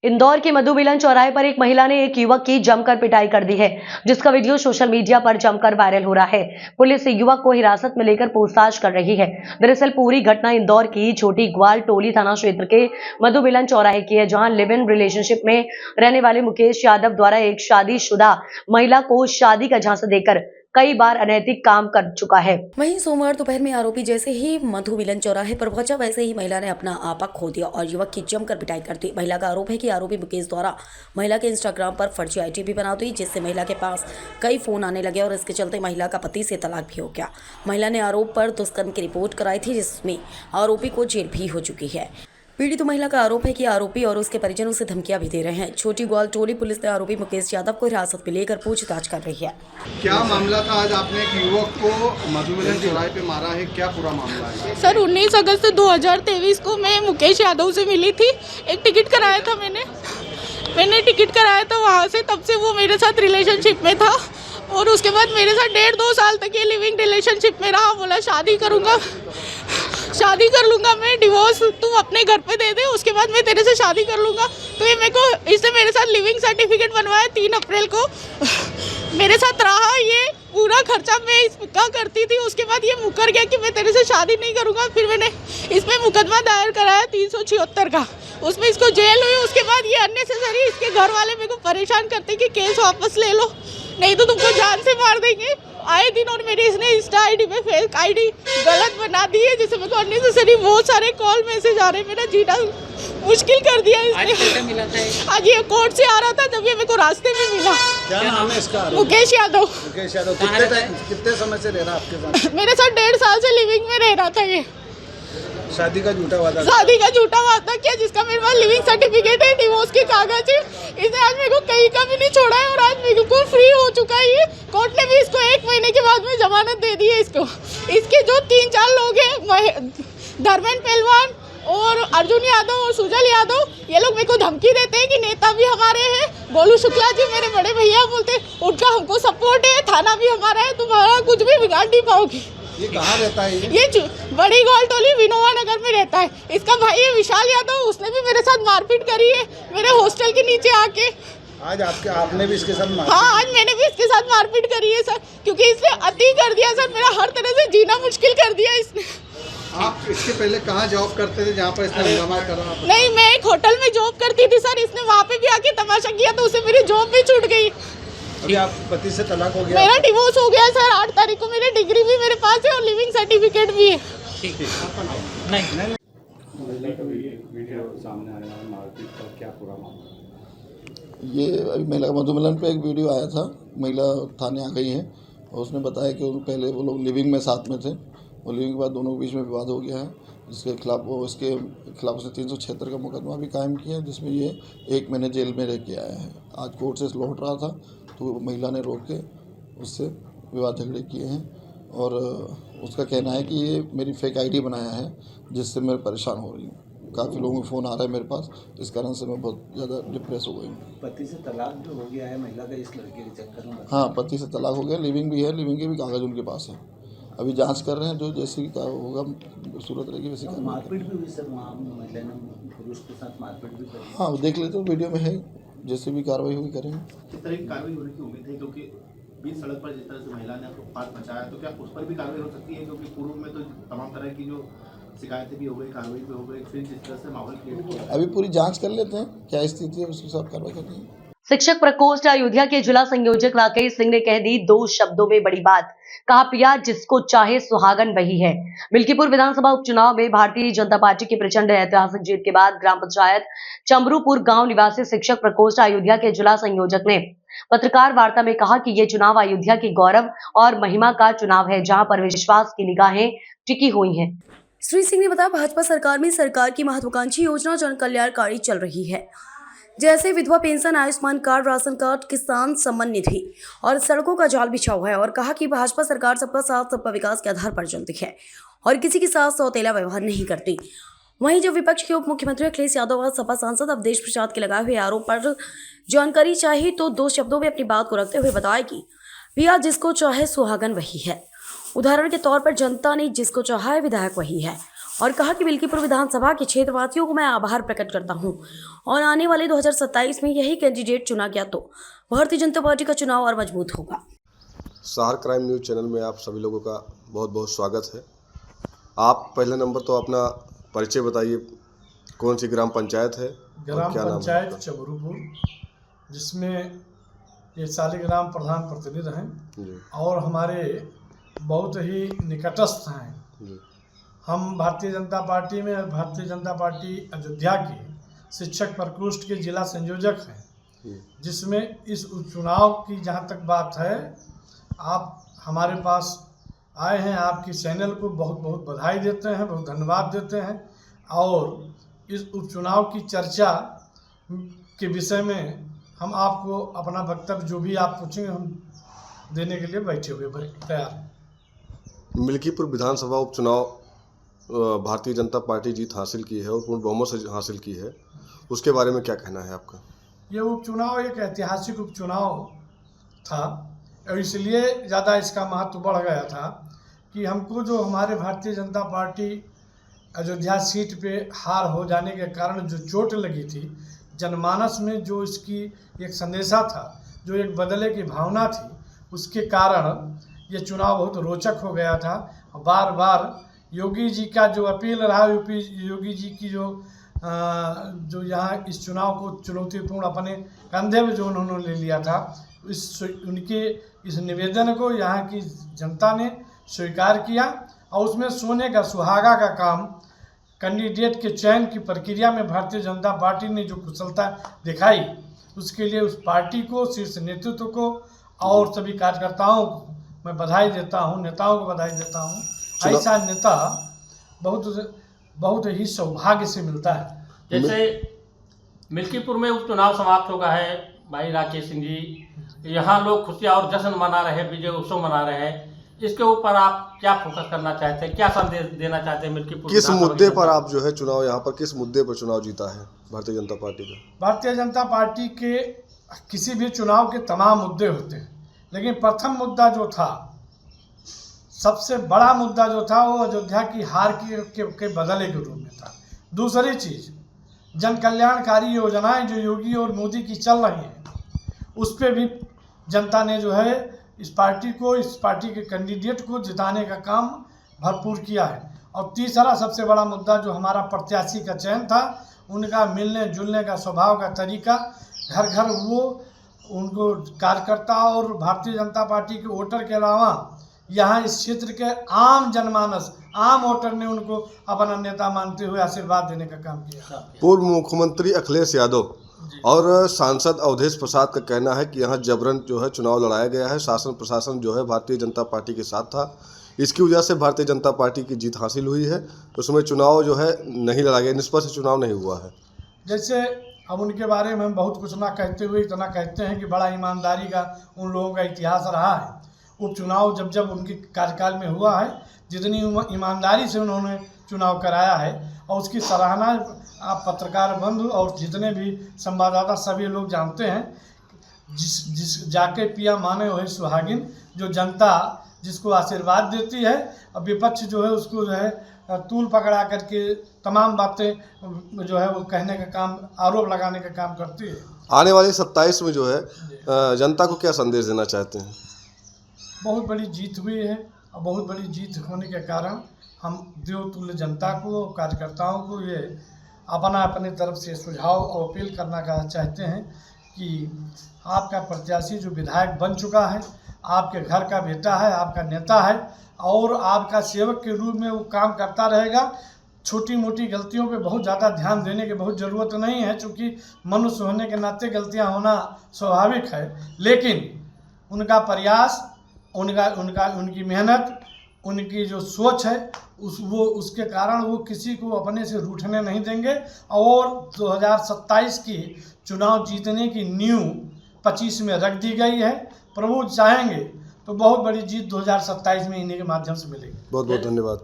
इंदौर के मधु मिलन चौराहे पर एक महिला ने एक युवक की जमकर पिटाई कर दी है, जिसका वीडियो सोशल मीडिया पर जमकर वायरल हो रहा है। पुलिस युवक को हिरासत में लेकर पूछताछ कर रही है। दरअसल पूरी घटना इंदौर की छोटी ग्वाल टोली थाना क्षेत्र के मधु मिलन चौराहे की है, जहां लिव इन रिलेशनशिप में रहने वाले मुकेश यादव द्वारा एक शादीशुदा महिला को शादी का झांसा देकर कई बार अनैतिक काम कर चुका है। वहीं सोमवार दोपहर में आरोपी जैसे ही मधु मिलन चौराहे पर पहुंचा, वैसे ही महिला ने अपना आपा खो दिया और युवक की जमकर पिटाई कर दी। महिला का आरोप है कि आरोपी मुकेश द्वारा महिला के इंस्टाग्राम पर फर्जी आईडी भी बना दी, जिससे महिला के पास कई फोन आने लगे और इसके चलते महिला का पति से तलाक भी हो गया। महिला ने आरोप पर दुष्कर्म की रिपोर्ट कराई थी, जिसमें आरोपी को जेल भी हो चुकी है। पीड़ित महिला का आरोप है कि आरोपी और उसके परिजन उसे धमकियां भी दे रहे हैं। छोटी ग्वाल टोली पुलिस ने आरोपी मुकेश यादव को हिरासत में लेकर पूछताछ कर रही है। क्या मामला था? आज आपने एक युवक को मधु मिलन चौराहे पे मारा है, क्या पूरा मामला है? सर 19 अगस्त 2023 को मैं मुकेश यादव से मिली थी। एक टिकट कराया था मैंने टिकट कराया था वहाँ से। तब से वो मेरे साथ रिलेशनशिप में था और उसके बाद मेरे साथ 1.5-2 साल तक ये लिविंग रिलेशनशिप में रहा। बोला शादी कर लूँगा मैं, डिवोर्स तुम अपने घर पे दे दे, उसके बाद मैं तेरे से शादी कर लूँगा। तो ये मेरे को इससे मेरे साथ लिविंग सर्टिफिकेट बनवाया 3 अप्रैल को। मेरे साथ रहा, ये पूरा खर्चा मैं इसका करती थी। उसके बाद ये मुकर गया कि मैं तेरे से शादी नहीं करूँगा। फिर मैंने इस पर मुकदमा दायर कराया 376 का, उसमें इसको जेल हुई। उसके बाद ये अननेसेसरी इसके घर वाले मेरे को परेशान करते कि केस वापस ले लो, नहीं तो तुमको जान से मार देंगे आए दिन। और मेरी इसने इंस्टा आईडी पे फेक आईडी गलत बना दी है, जिससे मेरे को अननेसेसरी बहुत सारे कॉल मैसेज आ रहे हैं। मेरा जीना मुश्किल कर दिया इसने। मिला था आज ये कोर्ट से आ रहा था, जब ये मेरे को रास्ते में मिला। क्या नाम है इसका? मुकेश यादव। मुकेश यादव कितने समय से रह रहा आपके साथ? मेरे साथ 1.5 साल से लिविंग में रह रहा था। ये शादी का झूठा वादा किया, जिसका मेरे पास लिविंग सर्टिफिकेट है, डिवोर्स के कागज है। इसने आज मेरे को कहीं का भी नहीं छोड़ा है और आज बिल्कुल फ्री हो चुका है। ये कोर्ट ने भी इसको 1 महीने के बाद में जमानत दे दी है। इसके जो 3-4 लोग हैं, धर्मेंद्र पहलवान और अर्जुन यादव और सुजल यादव, ये लोग मेरे को धमकी देते हैं कि नेता भी हमारे हैं। गोलू शुक्ला जी मेरे बड़े भैया बोलते उनका हमको सपोर्ट है, थाना भी हमारा है, तुम्हारा कुछ भी बिगाड़ नहीं पाओगे। ये कहाँ रहता है? ये बड़ी गोल टोली विनोवा नगर में रहता है। इसका भाई है विशाल यादव, उसने भी मेरे साथ मारपीट करी है मेरे हॉस्टल के नीचे आके। आज आपने भी इसके साथ मारपीट? हाँ, आज मैंने भी इसके साथ मारपीट करी है सर, क्योंकि इसने अति कर दिया सर। मेरा हर तरह से जीना मुश्किल कर दिया इसने। आप इसके पहले कहाँ जॉब करते थे जहाँ पर इसने हंगामा करा? नहीं, मैं एक होटल में जॉब करती थी सर। इसने वहाँ पे भी आके तमाशा किया तो उसे मेरी जॉब भी छूट गई। अभी आप पति से तलाक हो गया? मेरा डिवोर्स हो गया सर 8 तारीख को। मेरी डिग्री भी मेरे पास है और लिविंग सर्टिफिकेट भी है। ठीक है। नहीं वीडियो सामने आया है मारपीट का, क्या पूरा मामला? ये अभी महिला मधु मिलन पे एक वीडियो आया था। महिला थाने आ गई है और उसने बताया कि पहले वो लोग लिविंग में साथ में थे और लिविंग के बाद दोनों के बीच में विवाद हो गया है, जिसके खिलाफ उसने 376 का मुकदमा भी कायम किया है, जिसमें ये 1 महीने जेल में रह के आया है। आज कोर्ट से लौट रहा था तो महिला ने रोक के उससे विवाद झगड़े किए हैं और उसका कहना है कि ये मेरी फेक आईडी बनाया है, जिससे मैं परेशान हो रही हूँ। काफ़ी लोगों के फ़ोन आ रहा है मेरे पास, इस कारण से मैं बहुत ज़्यादा डिप्रेस हो गई हूँ। पति से तलाक भी हो गया है महिला का इस लड़के के चक्कर में? हाँ, पति से तलाक हो गया, लिविंग भी है, लिविंग के भी कागज़ उनके पास है। अभी जांच कर रहे हैं, जो जैसी होगा सूरत रहेगी वैसे। मारपीट भी हुई सर वहाँ, महिला ने पुरुष के साथ मारपीट भी करी? हाँ, देख लेते हो, वीडियो में है, जैसे भी कार्रवाई होगी करेंगे। किस तरह की कार्रवाई होने की उम्मीद है? क्योंकि बीच सड़क पर जिस तरह से महिला ने आपको पास मचाया, तो क्या उस पर भी कार्रवाई हो सकती है? क्योंकि पूर्व में तो तमाम तरह की जो शिकायतें भी हो गई, कार्रवाई भी हो गई, फिर जिस तरह से माहौल क्रिएट किया। अभी पूरी जांच कर लेते हैं, क्या स्थिति है उसके साथ कार्रवाई करनी है। शिक्षक प्रकोष्ठ अयोध्या के जिला संयोजक राकेश सिंह ने कह दी 2 शब्दों में बड़ी बात। कहा, पिया जिसको चाहे सुहागन वही है। मिल्कीपुर विधानसभा उपचुनाव में भारतीय जनता पार्टी की प्रचंड ऐतिहासिक जीत के बाद ग्राम पंचायत चमरूपुर गांव निवासी शिक्षक प्रकोष्ठ अयोध्या के जिला संयोजक ने पत्रकार वार्ता में कहा कि ये चुनाव अयोध्या की गौरव और महिमा का चुनाव है, जहां पर विश्वास की निगाहें टिकी हुई हैं। श्री सिंह ने बताया, भाजपा सरकार में सरकार की महत्वाकांक्षी योजना जन कल्याणकारी चल रही है, जैसे विधवा pension, Ayushman card, ration card, किसान सम्मान निधि और सड़कों का जाल बिछा हुआ है। और कहा कि भाजपा सरकार सबका साथ सबका विकास के आधार पर चलती है और किसी के साथ सौतेला व्यवहार नहीं करती। वहीं जो विपक्ष के उप मुख्यमंत्री अखिलेश यादव और सपा सांसद अवधेश प्रसाद के लगाए हुए आरोप पर जानकारी चाहिए तो 2 शब्दों में अपनी बात को रखते हुए बताया कि पिया जिसको चाहे सुहागन वही है। उदाहरण के तौर पर जनता ने जिसको चाहा है विधायक वही है और कहा कि मिल्कीपुर विधानसभा के क्षेत्रवासियों को मैं आभार प्रकट करता हूं और आने वाले 2027 में यही कैंडिडेट चुना गया तो भारतीय जनता पार्टी का चुनाव और मजबूत होगा। सहार क्राइम न्यूज़ चैनल में आप सभी लोगों का बहुत बहुत स्वागत है। आप पहले नंबर तो अपना परिचय बताइए, कौन सी ग्राम पंचायत है? ग्राम पंचायत चबरूपुर, जिसमें ये शालिग्राम प्रधान प्रतिनिधि हैं और हमारे बहुत ही निकटस्थ हैं। हम भारतीय जनता पार्टी में, भारतीय जनता पार्टी अयोध्या के शिक्षक प्रकोष्ठ के जिला संयोजक हैं, जिसमें इस उपचुनाव की जहाँ तक बात है, आप हमारे पास आए हैं। आपकी चैनल को बहुत बहुत बधाई देते हैं, बहुत धन्यवाद देते हैं और इस उपचुनाव की चर्चा के विषय में हम आपको अपना वक्तव्य जो भी आप पूछेंगे हम देने के लिए बैठे हुए तैयार हैं। मिल्कीपुर विधानसभा उपचुनाव भारतीय जनता पार्टी जीत हासिल की है और पूर्ण बहुमत से हासिल की है, उसके बारे में क्या कहना है आपका? ये उपचुनाव एक ऐतिहासिक उपचुनाव था और इसलिए ज़्यादा इसका महत्व बढ़ गया था कि हमको जो हमारे भारतीय जनता पार्टी अयोध्या सीट पे हार हो जाने के कारण जो चोट लगी थी, जनमानस में जो इसकी एक संदेशा था, जो एक बदले की भावना थी, उसके कारण ये चुनाव बहुत रोचक हो गया था। बार बार योगी जी का जो अपील रहा, योगी जी की जो यहाँ इस चुनाव को चुनौतीपूर्ण अपने कंधे में जो उन्होंने ले लिया था, उनके इस निवेदन को यहाँ की जनता ने स्वीकार किया और उसमें सोने का सुहागा का काम कैंडिडेट के चयन की प्रक्रिया में भारतीय जनता पार्टी ने जो कुशलता दिखाई, उसके लिए उस पार्टी को, शीर्ष नेतृत्व को और सभी कार्यकर्ताओं को मैं बधाई देता हूँ, नेताओं को बधाई देता हूँ। ऐसा नेता बहुत ही सौभाग्य से मिलता है। जैसे मिल्कीपुर में उपचुनाव समाप्त हो गया है भाई राकेश सिंह जी, यहाँ लोग खुशियाँ और जश्न मना रहे हैं, विजय उत्सव मना रहे हैं, इसके ऊपर आप क्या फोकस करना चाहते हैं, क्या संदेश देना चाहते हैं मिल्कीपुर? किस मुद्दे पर आप जो है चुनाव, यहाँ पर किस मुद्दे पर चुनाव जीता है भारतीय जनता पार्टी का? भारतीय जनता पार्टी के किसी भी चुनाव के तमाम मुद्दे होते हैं, लेकिन प्रथम मुद्दा जो था, सबसे बड़ा मुद्दा जो था, वो अयोध्या की हार के बदले के रूप में था। दूसरी चीज़, जन कल्याणकारी योजनाएं जो योगी और मोदी की चल रही हैं, उस पर भी जनता ने जो है इस पार्टी के कैंडिडेट को जिताने का काम भरपूर किया है। और तीसरा सबसे बड़ा मुद्दा जो हमारा प्रत्याशी का चयन था, उनका मिलने जुलने का स्वभाव का तरीका, घर घर वो उनको कार्यकर्ता और भारतीय जनता पार्टी के वोटर के अलावा यहाँ इस क्षेत्र के आम जनमानस, आम वोटर ने उनको अपना नेता मानते हुए आशीर्वाद देने का काम किया। पूर्व मुख्यमंत्री अखिलेश यादव और सांसद अवधेश प्रसाद का कहना है कि यहाँ जबरन जो है चुनाव लड़ाया गया है, शासन प्रशासन जो है भारतीय जनता पार्टी के साथ था, इसकी वजह से भारतीय जनता पार्टी की जीत हासिल हुई है, उसमें चुनाव जो है नहीं लड़ा गया, निष्पक्ष चुनाव नहीं हुआ है। जैसे अब उनके बारे में हम बहुत कुछ ना कहते हुए इतना कहते हैं कि बड़ा ईमानदारी का उन लोगों का इतिहास रहा है। उपचुनाव जब उनके कार्यकाल में हुआ है, जितनी ईमानदारी से उन्होंने चुनाव कराया है और उसकी सराहना आप पत्रकार बंधु और जितने भी संवाददाता सभी लोग जानते हैं। जिस जाके पिया माने वही सुहागिन, जो जनता जिसको आशीर्वाद देती है और विपक्ष जो है उसको जो है तूल पकड़ा करके तमाम बातें जो है वो कहने का काम, आरोप लगाने का काम करती है। आने वाले 27 में जो है जनता को क्या संदेश देना चाहते हैं? बहुत बड़ी जीत हुई है और बहुत बड़ी जीत होने के कारण हम देवतुल्य जनता को, कार्यकर्ताओं को ये अपने तरफ से सुझाव और अपील करना चाहते हैं कि आपका प्रत्याशी जो विधायक बन चुका है, आपके घर का बेटा है, आपका नेता है और आपका सेवक के रूप में वो काम करता रहेगा। छोटी मोटी गलतियों पे बहुत ज़्यादा ध्यान देने की बहुत ज़रूरत नहीं है, क्योंकि मनुष्य होने के नाते गलतियां होना स्वाभाविक है, लेकिन उनका प्रयास, उनकी मेहनत, उनकी जो सोच है उसके कारण वो किसी को अपने से रूठने नहीं देंगे और 2027 की चुनाव जीतने की नींव 25 में रख दी गई है। प्रभु चाहेंगे तो बहुत बड़ी जीत 2027 में इन्हीं के माध्यम से मिलेगी। बहुत बहुत धन्यवाद।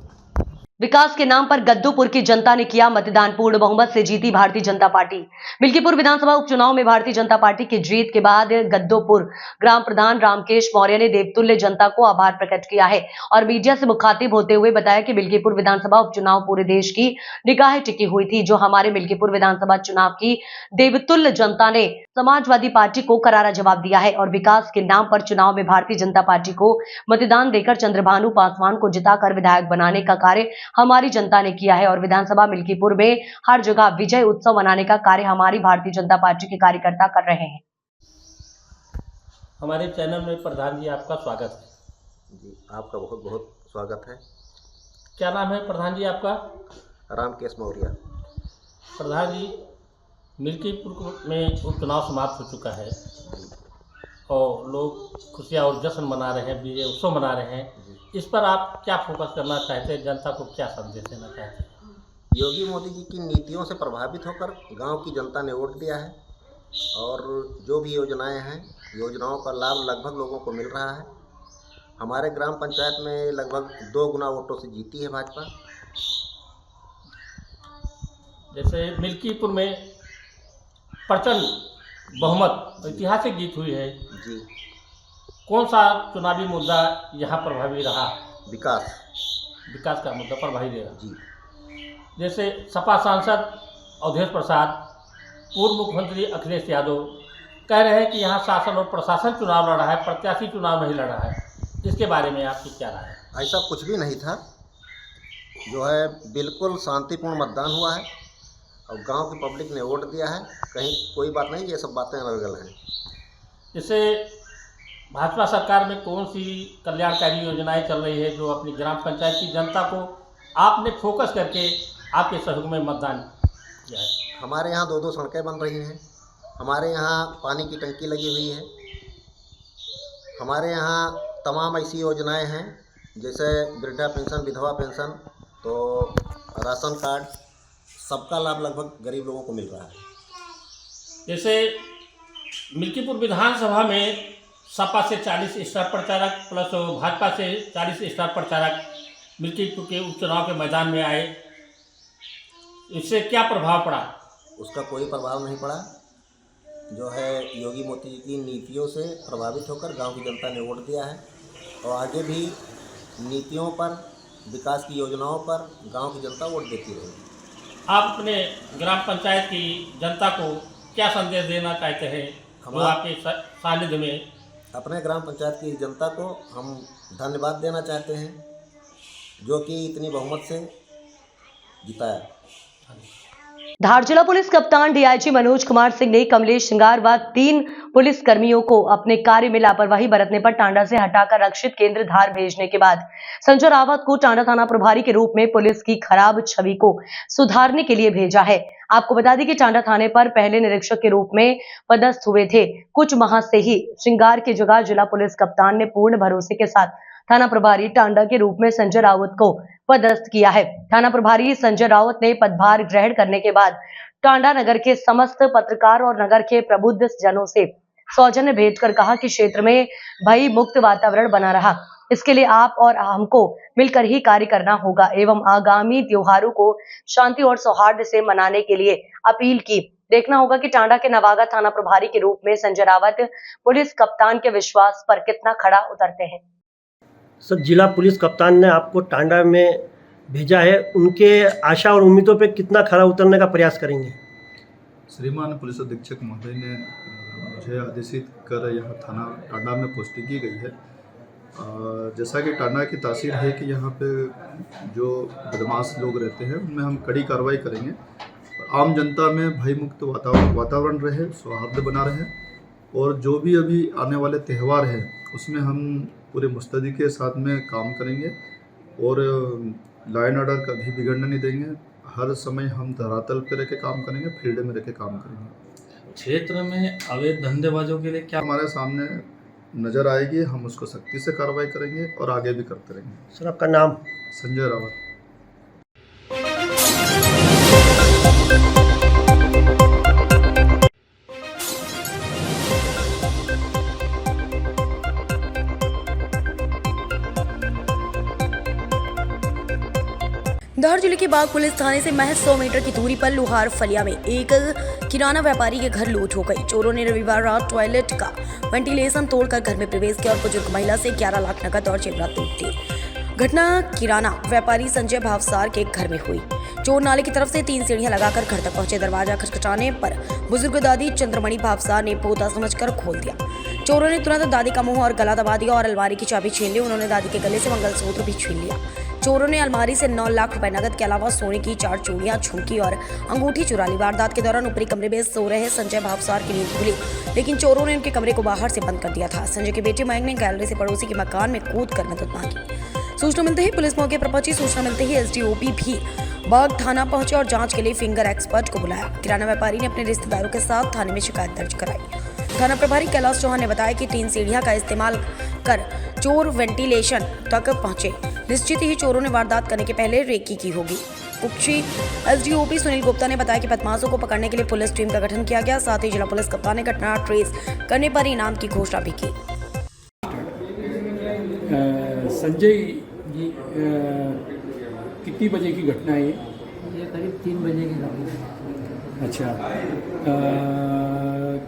विकास के नाम पर गद्दूपुर की जनता ने किया मतदान, पूर्ण बहुमत से जीती भारतीय जनता पार्टी। मिल्कीपुर विधानसभा उपचुनाव में भारतीय जनता पार्टी की जीत के बाद गद्दूपुर ग्राम प्रधान रामकेश मौर्य ने देवतुल्य जनता को आभार प्रकट किया है और मीडिया से मुखातिब होते हुए बताया कि मिल्कीपुर विधानसभा उपचुनाव पूरे देश की निगाहें टिकी हुई थी। जो हमारे मिल्कीपुर विधानसभा चुनाव की देवतुल्य जनता ने समाजवादी पार्टी को करारा जवाब दिया है और विकास के नाम पर चुनाव में भारतीय जनता पार्टी को मतदान देकर चंद्रभानु पासवान को जिताकर विधायक बनाने का कार्य हमारी जनता ने किया है और विधानसभा मिल्कीपुर में हर जगह विजय उत्सव मनाने का कार्य हमारी भारतीय जनता पार्टी के कार्यकर्ता कर रहे हैं। हमारे चैनल में प्रधान जी आपका स्वागत है। जी, आपका बहुत बहुत स्वागत है। क्या नाम है प्रधान जी आपका? रामकेश मौर्य। प्रधान जी, मिल्कीपुर में उपचुनाव समाप्त हो चुका है और लोग खुशियाँ और जश्न मना रहे हैं, विजय उत्सव मना रहे हैं। इस पर आप क्या फोकस करना चाहते हैं, जनता को क्या संदेश देना चाहते हैं? योगी मोदी जी की नीतियों से प्रभावित होकर गांव की जनता ने वोट दिया है और जो भी योजनाएं हैं, योजनाओं का लाभ लगभग लोगों को मिल रहा है। हमारे ग्राम पंचायत में लगभग 2 गुना वोटों से जीती है भाजपा। जैसे मिल्कीपुर में प्रचंड बहुमत ऐतिहासिक जीत हुई है जी, कौन सा चुनावी मुद्दा यहाँ प्रभावी रहा? विकास का मुद्दा प्रभावी रहा जी। जैसे सपा सांसद अवधेश प्रसाद, पूर्व मुख्यमंत्री अखिलेश यादव कह रहे हैं कि यहाँ शासन और प्रशासन चुनाव लड़ा है, प्रत्याशी चुनाव नहीं लड़ा है। इसके बारे में आपकी क्या राय है? ऐसा कुछ भी नहीं था, जो है बिल्कुल शांतिपूर्ण मतदान हुआ है और गांव की पब्लिक ने वोट दिया है। कहीं कोई बात नहीं, ये सब बातें अलग हैं। जैसे भाजपा सरकार में कौन सी कल्याणकारी योजनाएं चल रही है जो अपनी ग्राम पंचायत की जनता को आपने फोकस करके आपके सहयोग में मतदान किया है? हमारे यहाँ 2-2 सड़कें बन रही हैं, हमारे यहाँ पानी की टंकी लगी हुई है, हमारे यहाँ तमाम ऐसी योजनाएं हैं जैसे वृद्धा पेंशन, विधवा पेंशन, तो राशन कार्ड, सबका लाभ लगभग गरीब लोगों को मिल रहा है। जैसे मिल्कीपुर विधानसभा में सपा से 40 स्टार प्रचारक प्लस भाजपा से 40 स्टार प्रचारक मिल्कीपुर के उपचुनाव के मैदान में आए, इससे क्या प्रभाव पड़ा? उसका कोई प्रभाव नहीं पड़ा। जो है योगी मोदी जी की नीतियों से प्रभावित होकर गांव की जनता ने वोट दिया है और आगे भी नीतियों पर, विकास की योजनाओं पर गांव की जनता वोट देती रहेगी। आप अपने ग्राम पंचायत की जनता को क्या संदेश देना चाहते हैं जो आपके सानिध्य में? अपने ग्राम पंचायत की जनता को हम धन्यवाद देना चाहते हैं जो कि इतनी बहुमत से जिताया। धार जिला पुलिस कप्तान डीआईजी मनोज कुमार सिंह ने कमलेश श्रृंगार व 3 पुलिस कर्मियों को अपने कार्य में लापरवाही बरतने पर टांडा से हटाकर रक्षित केंद्र धार भेजने के बाद संजय रावत को टांडा थाना प्रभारी के रूप में पुलिस की खराब छवि को सुधारने के लिए भेजा है। आपको बता दें कि टांडा थाने पर पहले निरीक्षक के रूप में पदस्थ हुए थे। कुछ माह से ही श्रृंगार की जगह जिला पुलिस कप्तान ने पूर्ण भरोसे के साथ थाना प्रभारी टांडा के रूप में संजय रावत को पदस्थ किया है। थाना प्रभारी संजय रावत ने पदभार ग्रहण करने के बाद टांडा नगर के समस्त पत्रकार और नगर के प्रबुद्ध जनों से सौजन्य भेंट कर कहा कि क्षेत्र में भय मुक्त वातावरण बना रहा, इसके लिए आप और हमको मिलकर ही कार्य करना होगा एवं आगामी त्योहारों को शांति और सौहार्द से मनाने के लिए अपील की। देखना होगा कि टांडा के नवागा थाना प्रभारी के रूप में संजय रावत पुलिस कप्तान के विश्वास पर कितना खड़ा उतरते हैं। सर, जिला पुलिस कप्तान ने आपको टांडा में भेजा है, उनके आशा और उम्मीदों पे कितना खरा उतरने का प्रयास करेंगे? श्रीमान पुलिस अधीक्षक महोदय ने मुझे आदेशित कर यहाँ थाना टांडा में पोस्टिंग की गई है। जैसा कि टांडा की तासीर है कि यहाँ पे जो बदमाश लोग रहते हैं उनमें हम कड़ी कार्रवाई करेंगे, आम जनता में भय मुक्त वातावरण रहे, सौहार्द बना रहे और जो भी अभी आने वाले त्यौहार हैं उसमें हम पूरे मुस्तैदी के साथ में काम करेंगे और लाइन ऑर्डर कभी बिगड़ने नहीं देंगे। हर समय हम धरातल पे रह के काम करेंगे, फील्ड में रह के काम करेंगे। क्षेत्र में अवैध धंधेबाजों के लिए क्या हमारे सामने नज़र आएगी, हम उसको सख्ती से कार्रवाई करेंगे और आगे भी करते रहेंगे। सर, आपका नाम? संजय रावत। धार जिले के बाग पुलिस थाने से महज 100 मीटर की दूरी पर लोहार फलिया में एक किराना व्यापारी के घर लूट हो गई। चोरों ने रविवार रात टॉयलेट का वेंटिलेशन तोड़कर घर में प्रवेश किया और बुजुर्ग महिला से 11 लाख नकद और जेवरात लूट ली। घटना किराना व्यापारी संजय भावसार के घर में हुई। चोर नाले की तरफ से 3 सीढ़ियां लगाकर घर तक पहुंचे। दरवाजा खटखटाने पर बुजुर्ग दादी चंद्रमणि भावसार ने पोता समझकर खोल दिया। चोरों ने तुरंत दादी का मुंह और गला दबा दिया और अलमारी की चाबी छीन ली। उन्होंने दादी के गले से मंगलसूत्र भी छीन लिया। चोरों ने अलमारी से 9 लाख रुपए नकद के अलावा सोने की 4 चूड़ियां, झुमकी और अंगूठी चुरा ली। वारदात के दौरान ऊपरी कमरे में सो रहे संजय भावसार की नींद खुली, लेकिन चोरों ने उनके कमरे को बाहर से बंद कर दिया था। संजय के बेटे मयंक ने गैलरी से पड़ोसी के मकान में कूद कर मदद मांगी। सूचना मिलते ही पुलिस मौके पर पहुंची। सूचना मिलते ही एसडीओपी भी बाग थाना पहुंचे और जांच के लिए फिंगर एक्सपर्ट को बुलाया। किराना व्यापारी ने अपने रिश्तेदारों के साथ थाने में शिकायत दर्ज कराई। थाना प्रभारी कैलाश चौहान ने बताया कि 3 सीढ़ियां का इस्तेमाल कर चोर वेंटिलेशन तक पहुंचे। निश्चित ही चोरों ने वारदात करने के पहले रेकी की होगी। कुक्षी एसडीओपी सुनील गुप्ता ने बताया कि बदमाशों को पकड़ने के लिए पुलिस टीम का गठन किया गया। साथ ही जिला पुलिस कप्तान ने घटना ट्रेस करने पर इनाम की घोषणा भी की। संजय जी, कितनी बजे की घटना है ये? करीब 3 बजे की घटना है। अच्छा,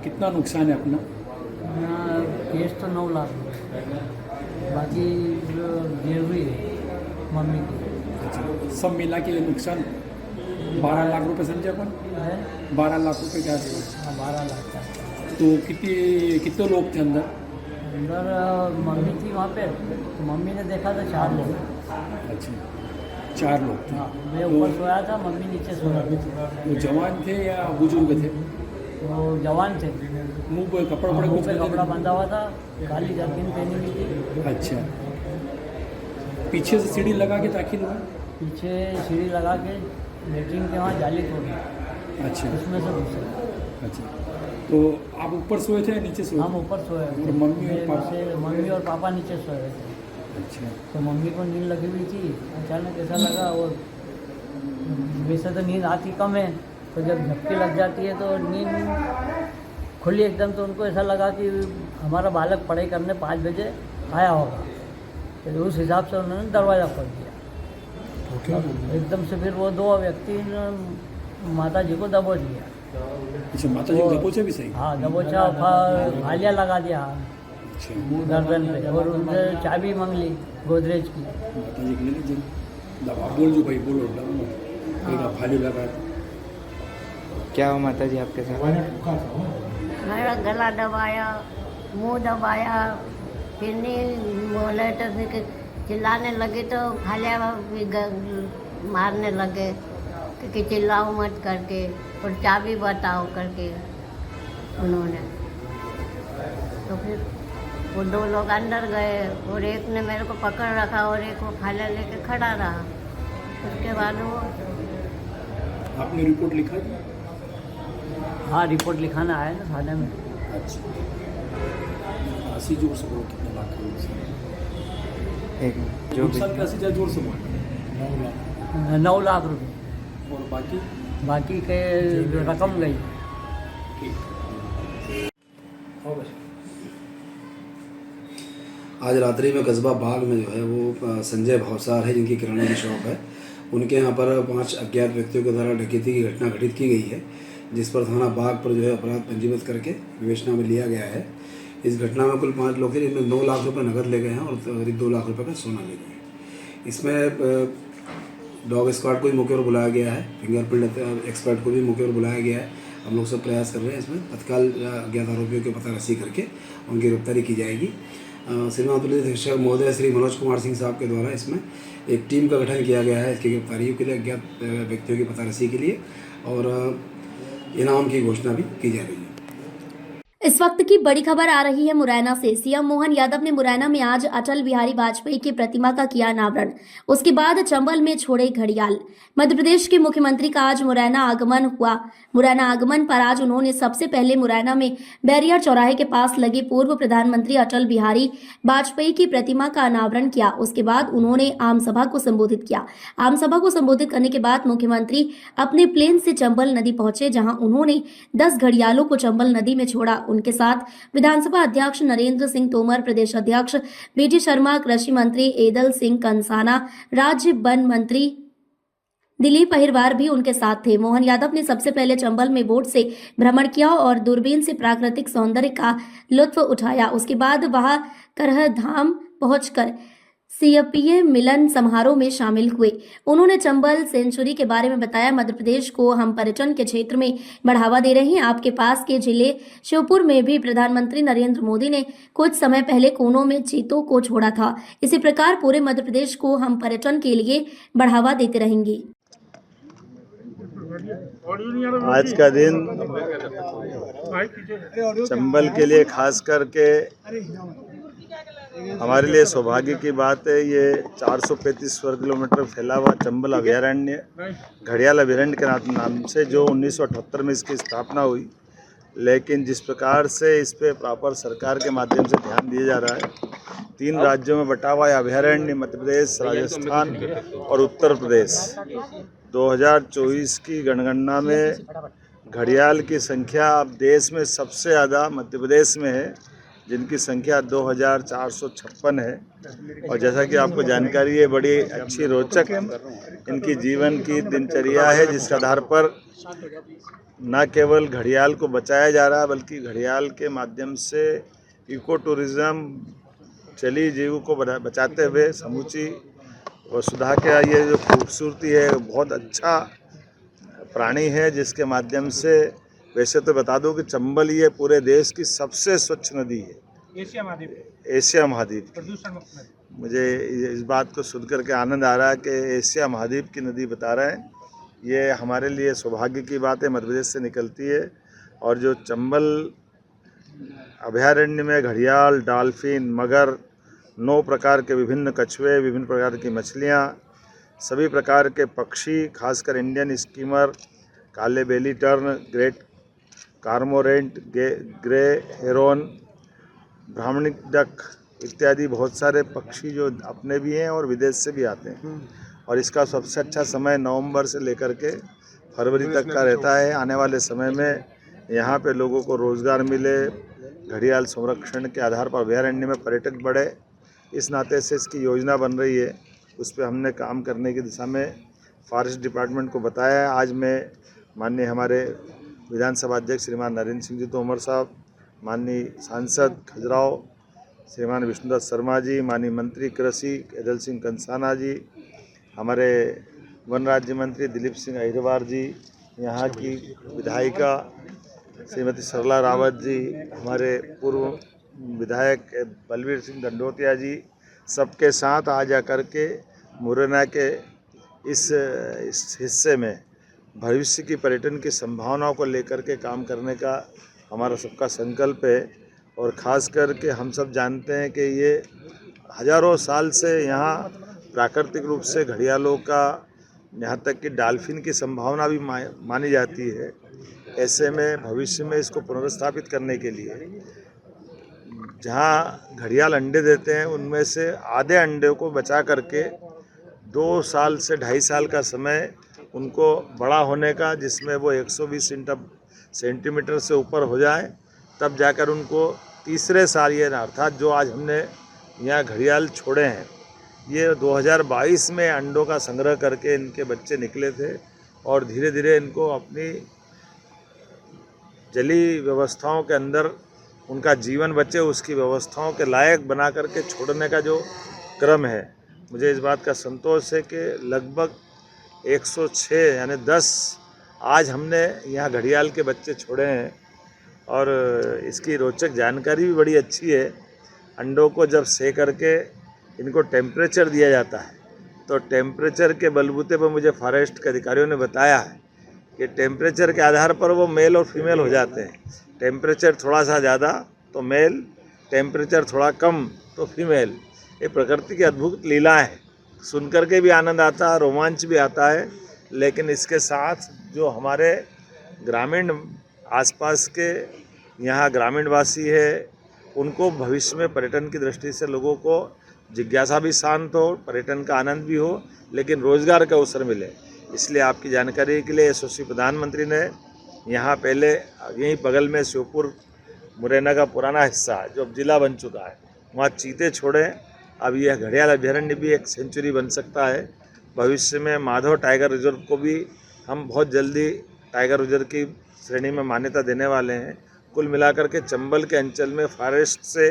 कितना नुकसान है अपना? केस तो 9 लाख, बाकी जो ज्वेलरी है मम्मी की। अच्छा, सब मिला के नुकसान 12 लाख रुपए समझे अपन? 12 लाख रुपए के आसपास। हाँ, 12 लाख का। तो कितने लोग थे अंदर? मम्मी थी वहाँ पे, तो मम्मी ने देखा तो 4 लोग। अच्छा, 4 लोग थे। हाँ, मैं ऊपर सोया था, मम्मी नीचे सो रही थी। वो जवान थे या बुजुर्ग थे? वो जवान थे। मुंह पे कपड़ा मुँह पे कपड़ा बंधा हुआ था, काली जर्किन पहनी हुई थी। अच्छा, पीछे से सीढ़ी लगा के दाखिल हुआ? पीछे सीढ़ी लगा के लेटरिन के वहाँ जाली तोड़ी। अच्छा, उसमें से घुसे। अच्छा, तो आप ऊपर सोए थे या नीचे सोए? हम ऊपर सोए थे। मम्मी और पापा नीचे सोए थे। अच्छा, तो मम्मी को नींद लगी हुई थी। अचानक ऐसा लगा, और वैसे तो नींद आती कम है, तो जब झपकी लग जाती है तो नींद खुली एकदम। तो उनको ऐसा लगा कि हमारा बालक पढ़ाई करने 5 बजे आया होगा, तो उस हिसाब से उन्होंने दरवाज़ा खोल दिया। एकदम से फिर वो 2 व्यक्ति ने माता जी को दबोच दिया। अच्छा, माता जी को दबोचा भी सही? हाँ, दबोचा, भालिया लगा दिया गर्दन पे, और उनसे चाबी मांग ली गोदरेज की। माता जी के लिए दबा बोल जो भाई, बोलो भाली लगा। क्या हो माता जी आपके साथ? मेरा गला दबाया, मुंह दबाया, फिर नहीं बोले तो फिर चिल्लाने लगे, तो भालिया मारने लगे कि चिल्लाओ मत करके, और चाबी बताओ करके उन्होंने। तो फिर वो 2 लोग अंदर गए, और एक ने मेरे को पकड़ रखा और एक वो फाला लेके खड़ा रहा। उसके बाद वो आपने रिपोर्ट लिखा? हाँ, रिपोर्ट लिखाना आया ना थाने में। अच्छा, अस्सी जोर से बोलो, कितने लाख का नुकसान? नुकसान का 80 जोर से बोलो। 9 लाख रुपए। और बाकी के रकम गई। आज रात्रि में कस्बा बाग में जो है वो संजय भावसार है, जिनकी किराने की शॉप है, उनके यहाँ पर 5 अज्ञात व्यक्तियों के द्वारा डकैती की घटना घटित की गई है, जिस पर थाना बाग पर जो है अपराध पंजीबद्ध करके विवेचना में लिया गया है। इस घटना में कुल 5 लोग थे, जिनमें 9 लाख रुपए नकद ले गए हैं और करीब 2 लाख रुपए का सोना ले गए हैं। इसमें डॉग स्क्वाड को भी मौके पर बुलाया गया है, फिंगरप्रिंट एक्सपर्ट को भी मौके पर बुलाया गया है। हम लोग सब प्रयास कर रहे हैं इसमें तत्काल अज्ञात आरोपियों के पता रसी करके उनकी गिरफ्तारी की जाएगी। श्रीमान पुलिस अधीक्षक महोदय श्री मनोज कुमार सिंह साहब के द्वारा इसमें एक टीम का गठन किया गया है इसकी गिरफ्तारियों के लिए, अज्ञात व्यक्तियों की पता रसी के लिए, और इनाम की घोषणा भी की जा रही है। इस वक्त की बड़ी खबर आ रही है मुरैना से। सीएम मोहन यादव ने मुरैना में आज अटल बिहारी वाजपेयी की प्रतिमा का किया अनावरण। उसके बाद चंबल में छोड़े घड़ियाल। मध्य प्रदेश के मुख्यमंत्री का आज मुरैना आगमन हुआ। मुरैना आगमन पर आज उन्होंने सबसे पहले मुरैना में बैरियर चौराहे के पास लगे पूर्व प्रधानमंत्री अटल बिहारी वाजपेयी की प्रतिमा का अनावरण किया। उसके बाद उन्होंने आम सभा को संबोधित किया। आम सभा को संबोधित करने के बाद मुख्यमंत्री अपने प्लेन से चंबल नदी पहुंचे, जहां उन्होंने 10 घड़ियालों को चंबल नदी में छोड़ा। उनके साथ विधानसभा अध्यक्ष नरेंद्र सिंह तोमर, प्रदेश अध्यक्ष बीटी शर्मा, कृषि मंत्री एदल सिंह कंसाना, राज्य वन मंत्री दिलीप अहिरवार भी उनके साथ थे। मोहन यादव ने सबसे पहले चंबल में बोट से भ्रमण किया और दूरबीन से प्राकृतिक सौंदर्य का लुत्फ उठाया। उसके बाद वह करह धाम पहुंचकर सीएपीए मिलन समारोह में शामिल हुए। उन्होंने चंबल सेंचुरी के बारे में बताया। मध्य प्रदेश को हम पर्यटन के क्षेत्र में बढ़ावा दे रहे हैं। आपके पास के जिले श्योपुर में भी प्रधानमंत्री नरेंद्र मोदी ने कुछ समय पहले कोनों में चीतों को छोड़ा था। इसी प्रकार पूरे मध्य प्रदेश को हम पर्यटन के लिए बढ़ावा देते रहेंगे। आज का दिन चंबल के लिए खास करके हमारे लिए सौभाग्य की बात है। ये 435 वर्ग किलोमीटर फैला हुआ चंबल अभयारण्य घड़ियाल अभयारण्य के नाम से जो 1978 में इसकी स्थापना हुई, लेकिन जिस प्रकार से इस पे प्रॉपर सरकार के माध्यम से ध्यान दिया जा रहा है, 3 राज्यों में बटा हुआ अभयारण्य मध्य प्रदेश, राजस्थान और उत्तर प्रदेश। 2024 की जनगणना में घड़ियाल की संख्या अब देश में सबसे ज़्यादा मध्य प्रदेश में है, जिनकी संख्या 2456 है। और जैसा कि आपको जानकारी है, बड़ी अच्छी रोचक इनकी जीवन की दिनचर्या है, जिसके आधार पर न केवल घड़ियाल को बचाया जा रहा है, बल्कि घड़ियाल के माध्यम से इको टूरिज़्म, जलीय जीव को बचाते हुए समूची वसुधा का ये जो खूबसूरती है, बहुत अच्छा प्राणी है, जिसके माध्यम से वैसे तो बता दूं कि चंबल ये पूरे देश की सबसे स्वच्छ नदी है, एशिया महाद्वीप की। मुझे इस बात को सुन करके आनंद आ रहा है कि एशिया महाद्वीप की नदी बता रहे हैं। ये हमारे लिए सौभाग्य की बात है, मध्य प्रदेश से निकलती है। और जो चंबल अभयारण्य में घड़ियाल, डॉल्फिन, मगर, 9 प्रकार के विभिन्न कछुए, विभिन्न प्रकार की मछलियाँ, सभी प्रकार के पक्षी, खासकर इंडियन स्कीमर, काले belly tern, great cormorant, grey heron, brahminy duck इत्यादि बहुत सारे पक्षी जो अपने भी हैं और विदेश से भी आते हैं। और इसका सबसे अच्छा समय नवंबर से लेकर के फरवरी तक का रहता है। आने वाले समय में यहाँ पे लोगों को रोज़गार मिले, घड़ियाल संरक्षण के आधार पर अभयारण्य में पर्यटक बढ़े, इस नाते से इसकी योजना बन रही है। उस पर हमने काम करने की दिशा में फॉरेस्ट डिपार्टमेंट को बताया है। आज मैं माननीय हमारे विधानसभा अध्यक्ष श्रीमान नरेंद्र सिंह जी तोमर साहब, माननीय सांसद खजुराहो श्रीमान विष्णुदत्त शर्मा जी, माननीय मंत्री कृषि केजल सिंह कंसाना जी, हमारे वन राज्य मंत्री दिलीप सिंह अहिरवार जी, यहाँ की विधायिका श्रीमती सरला रावत जी, हमारे पूर्व विधायक बलवीर सिंह दंडोतिया जी, सबके साथ आ जा कर के मुरैना के इस हिस्से में भविष्य की पर्यटन की संभावनाओं को लेकर के काम करने का हमारा सबका संकल्प है। और ख़ास कर के हम सब जानते हैं कि ये हज़ारों साल से यहाँ प्राकृतिक रूप से घड़ियालों का, यहाँ तक कि डॉल्फिन की संभावना भी मानी जाती है। ऐसे में भविष्य में इसको पुनर्स्थापित करने के लिए जहाँ घड़ियाल अंडे देते हैं, उनमें से आधे अंडे को बचा करके 2 साल से 2.5 साल का समय उनको बड़ा होने का, जिसमें वो 120 सेंटीमीटर से ऊपर हो जाए, तब जाकर उनको तीसरे साल, ये अर्थात जो आज हमने यहाँ घड़ियाल छोड़े हैं, ये 2022 में अंडों का संग्रह करके इनके बच्चे निकले थे। और धीरे धीरे इनको अपनी जलीय व्यवस्थाओं के अंदर उनका जीवन बचे, उसकी व्यवस्थाओं के लायक बना करके छोड़ने का जो क्रम है, मुझे इस बात का संतोष है कि लगभग 106 यानी 10 आज हमने यहाँ घड़ियाल के बच्चे छोड़े हैं। और इसकी रोचक जानकारी भी बड़ी अच्छी है। अंडों को जब सेक करके इनको टेम्परेचर दिया जाता है, तो टेम्परेचर के बलबूते पर मुझे फॉरेस्ट के अधिकारियों ने बताया है कि टेम्परेचर के आधार पर वो मेल और फीमेल हो जाते हैं। टेम्परेचर थोड़ा सा ज़्यादा तो मेल, टेम्परेचर थोड़ा कम तो फीमेल। ये प्रकृति की अद्भुत लीला है, सुनकर के भी आनंद आता है, रोमांच भी आता है। लेकिन इसके साथ जो हमारे ग्रामीण आसपास के यहाँ ग्रामीणवासी है, उनको भविष्य में पर्यटन की दृष्टि से लोगों को जिज्ञासा भी शांत हो, पर्यटन का आनंद भी हो, लेकिन रोजगार का अवसर मिले। इसलिए आपकी जानकारी के लिए यशस्वी प्रधानमंत्री ने यहाँ पहले यहीं बगल में श्योपुर मुरैना का पुराना हिस्सा है जो अब जिला बन चुका है, वहाँ चीते छोड़े। अब यह घड़ियाल अभयारण्य भी एक सेंचुरी बन सकता है। भविष्य में माधव टाइगर रिजर्व को भी हम बहुत जल्दी टाइगर रिजर्व की श्रेणी में मान्यता देने वाले हैं। कुल मिलाकर के चंबल के अंचल में फॉरेस्ट से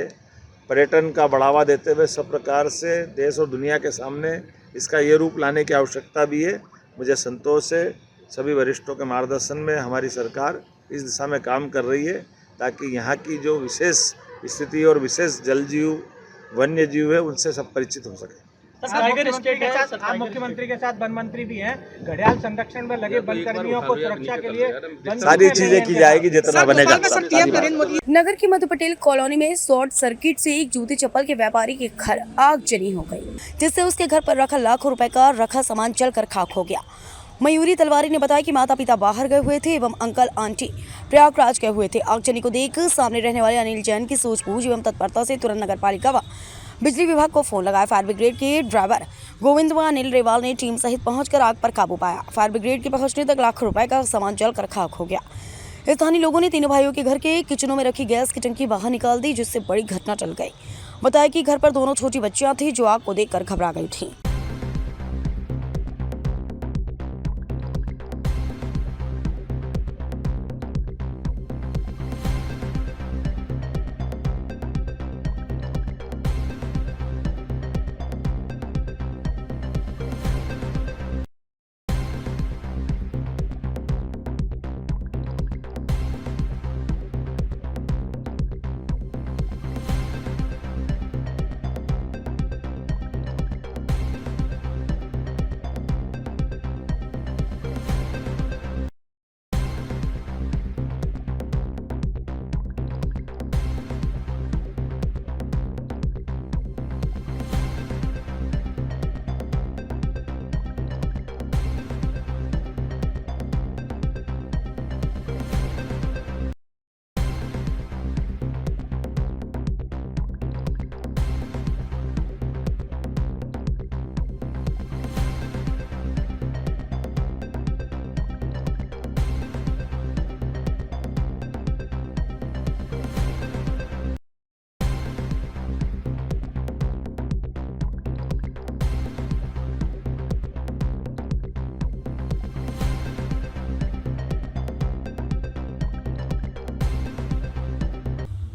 पर्यटन का बढ़ावा देते हुए सब प्रकार से देश और दुनिया के सामने इसका ये रूप लाने की आवश्यकता भी है। मुझे संतोष है, सभी वरिष्ठों के मार्गदर्शन में हमारी सरकार इस दिशा में काम कर रही है ताकि यहाँ की जो विशेष स्थिति और विशेष जल जीव वन्य जीव है उनसे सब परिचित हो सके। टाइगर स्टेट है, आप मुख्यमंत्री के साथ वन मंत्री भी हैं, घड़ियाल संरक्षण में लगे वन कर्मियों को सुरक्षा के लिए सारी चीजें की जाएगी जितना बनेगा। नगर की मधु पटेल कॉलोनी में शॉर्ट सर्किट से एक जूती चप्पल के व्यापारी के घर आगजनी हो गई, जिससे उसके घर पर रखा लाखों रुपए का रखा सामान जलकर खाक हो गया। मयूरी तलवारी ने बताया कि माता पिता बाहर गए हुए थे एवं अंकल आंटी प्रयागराज गए हुए थे। आगजनी को देख सामने रहने वाले अनिल जैन की सूझबूझ एवं तत्परता से तुरंत नगर पालिका व बिजली विभाग को फोन लगाया। फायर ब्रिगेड के ड्राइवर गोविंद व अनिल रेवाल ने टीम सहित पहुंचकर आग पर काबू पाया। फायर ब्रिगेड के पहुंचने तक लाखों रुपए का सामान जलकर खाक हो गया। स्थानीय लोगों ने तीनों भाइयों के घर के किचनों में रखी गैस की टंकी बाहर निकाल दी, जिससे बड़ी घटना टल गई। बताया कि घर पर दोनों छोटी बच्चियां थी जो आग को देखकर घबरा गई थी।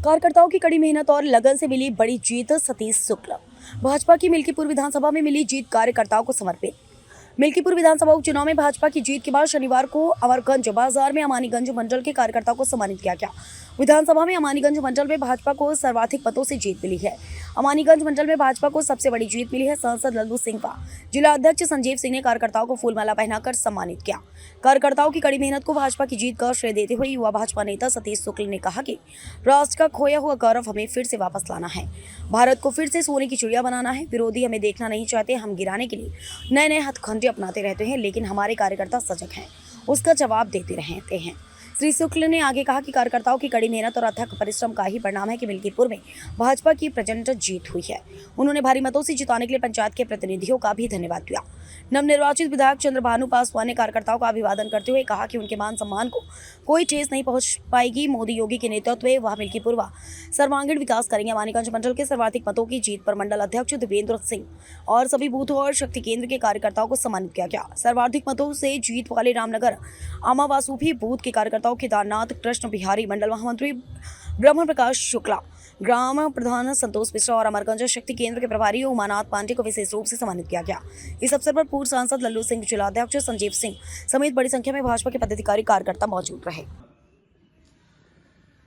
कार्यकर्ताओं की कड़ी मेहनत और लगन से मिली बड़ी जीत। सतीश शुक्ला। भाजपा की मिल्कीपुर विधानसभा में मिली जीत कार्यकर्ताओं को समर्पित। मिल्कीपुर विधानसभा उपचुनाव में भाजपा की जीत के बाद शनिवार को अमरगंज बाजार में अमानीगंज मंडल के कार्यकर्ताओं को सम्मानित किया गया। विधानसभा में अमानीगंज मंडल में भाजपा को सर्वाधिक मतों से जीत मिली है। अमानीगंज मंडल में भाजपा को सबसे बड़ी जीत मिली है। सांसद लल्लू सिंह व जिला अध्यक्ष संजीव सिंह ने कार्यकर्ताओं को फूलमाला पहनाकर सम्मानित किया। कार्यकर्ताओं की कड़ी मेहनत को भाजपा की जीत का श्रेय देते हुए युवा भाजपा नेता सतीश शुक्ल ने कहा कि राष्ट्र का खोया हुआ गौरव हमें फिर से वापस लाना है, भारत को फिर से सोने की चिड़िया बनाना है। विरोधी हमें देखना नहीं चाहते, हम गिराने के लिए नए नए हथकंडे अपनाते रहते हैं, लेकिन हमारे कार्यकर्ता सजग हैं, उसका जवाब देते रहते हैं। श्री शुक्ल ने आगे कहा कि कार्यकर्ताओं की कड़ी मेहनत और अथक परिश्रम का ही परिणाम है कि मिल्कीपुर में भाजपा की प्रचंड जीत हुई है। उन्होंने भारी मतों से जिताने के लिए पंचायत के प्रतिनिधियों का भी धन्यवाद दिया। नवनिर्वाचित विधायक चंद्रभानु पासवान ने कार्यकर्ताओं का अभिवादन करते हुए कहा कि उनके मान सम्मान को कोई ठेस नहीं पहुंच पाएगी। मोदी योगी के नेतृत्व में वह मिल्कीपुर व सर्वांगीण विकास करेंगे। अमानीगंज मंडल के सर्वाधिक मतों की जीत पर मंडल अध्यक्ष देवेंद्र सिंह और सभी बूथों और शक्ति केंद्र के कार्यकर्ताओं को सम्मानित किया गया। सर्वाधिक मतों से जीत वाले रामनगर आमावासूफी बूथ के कार्यकर्ताओं केदारनाथ कृष्ण बिहारी, मंडल महामंत्री ब्रह्म प्रकाश शुक्ला, ग्राम प्रधान संतोष मिश्रा और अमरगंज शक्ति केंद्र के प्रभारी उमानाथ पांडे को विशेष रूप से सम्मानित किया गया। इस अवसर पर पूर्व सांसद लल्लू सिंह, जिला अध्यक्ष संजीव सिंह समेत बड़ी संख्या में भाजपा के पदाधिकारी कार्यकर्ता मौजूद रहे।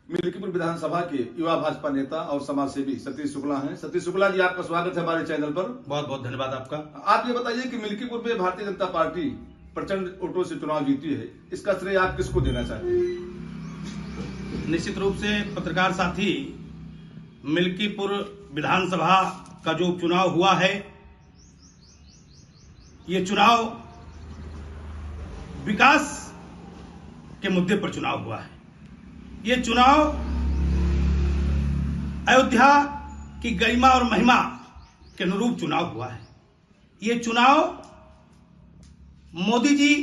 मिल्कीपुर विधानसभा के युवा भाजपा नेता और समाज सेवी सतीश शुक्ला हैं। सतीश शुक्ला जी, आपका स्वागत है हमारे चैनल पर। बहुत बहुत धन्यवाद आपका। आप ये बताइए कि मिल्कीपुर में भारतीय जनता पार्टी प्रचंड वोटों से चुनाव जीती है, इसका श्रेय आप किसको देना चाहते हैं? निश्चित रूप से पत्रकार साथी, मिल्कीपुर विधानसभा का जो उपचुनाव हुआ है, ये चुनाव विकास के मुद्दे पर चुनाव हुआ है। ये चुनाव अयोध्या की गरिमा और महिमा के अनुरूप चुनाव हुआ है। ये चुनाव मोदी जी,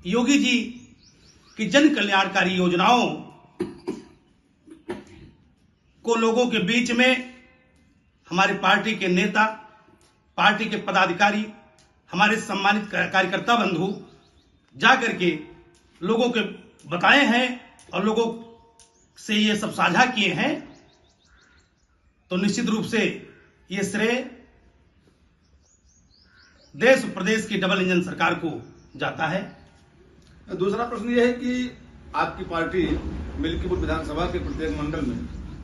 योगी जी की जन कल्याणकारी योजनाओं को लोगों के बीच में हमारी पार्टी के नेता, पार्टी के पदाधिकारी हमारे सम्मानित कार्यकर्ता बंधु जा करके लोगों के बताए हैं और लोगों से ये सब साझा किए हैं, तो निश्चित रूप से ये श्रेय देश प्रदेश की डबल इंजन सरकार को जाता है। दूसरा प्रश्न ये है कि आपकी पार्टी मिल्कीपुर विधानसभा के प्रत्येक मंडल में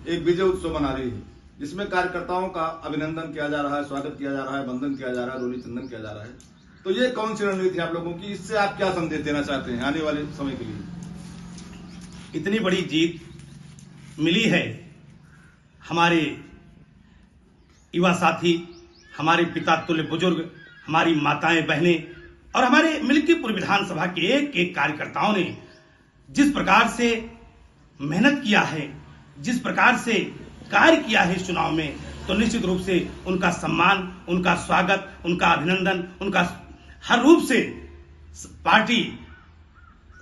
एक विजय उत्सव मना रही है, जिसमें कार्यकर्ताओं का अभिनंदन किया जा रहा है, स्वागत किया जा रहा है, वंदन किया जा रहा है, रोली चंदन किया जा रहा है। तो ये कौन सी रणनीति है आप लोगों की? इससे आप क्या संदेश देना चाहते हैं आने वाले समय के लिए? इतनी बड़ी जीत मिली है, हमारे युवा साथी, हमारे पिता तुल्य बुजुर्ग, हमारी माताएं बहनें और हमारे मिल्कीपुर विधानसभा के एक एक कार्यकर्ताओं ने जिस प्रकार से मेहनत किया है, जिस प्रकार से कार्य किया है इस चुनाव में, तो निश्चित रूप से उनका सम्मान, उनका स्वागत, उनका अभिनंदन, उनका हर रूप से पार्टी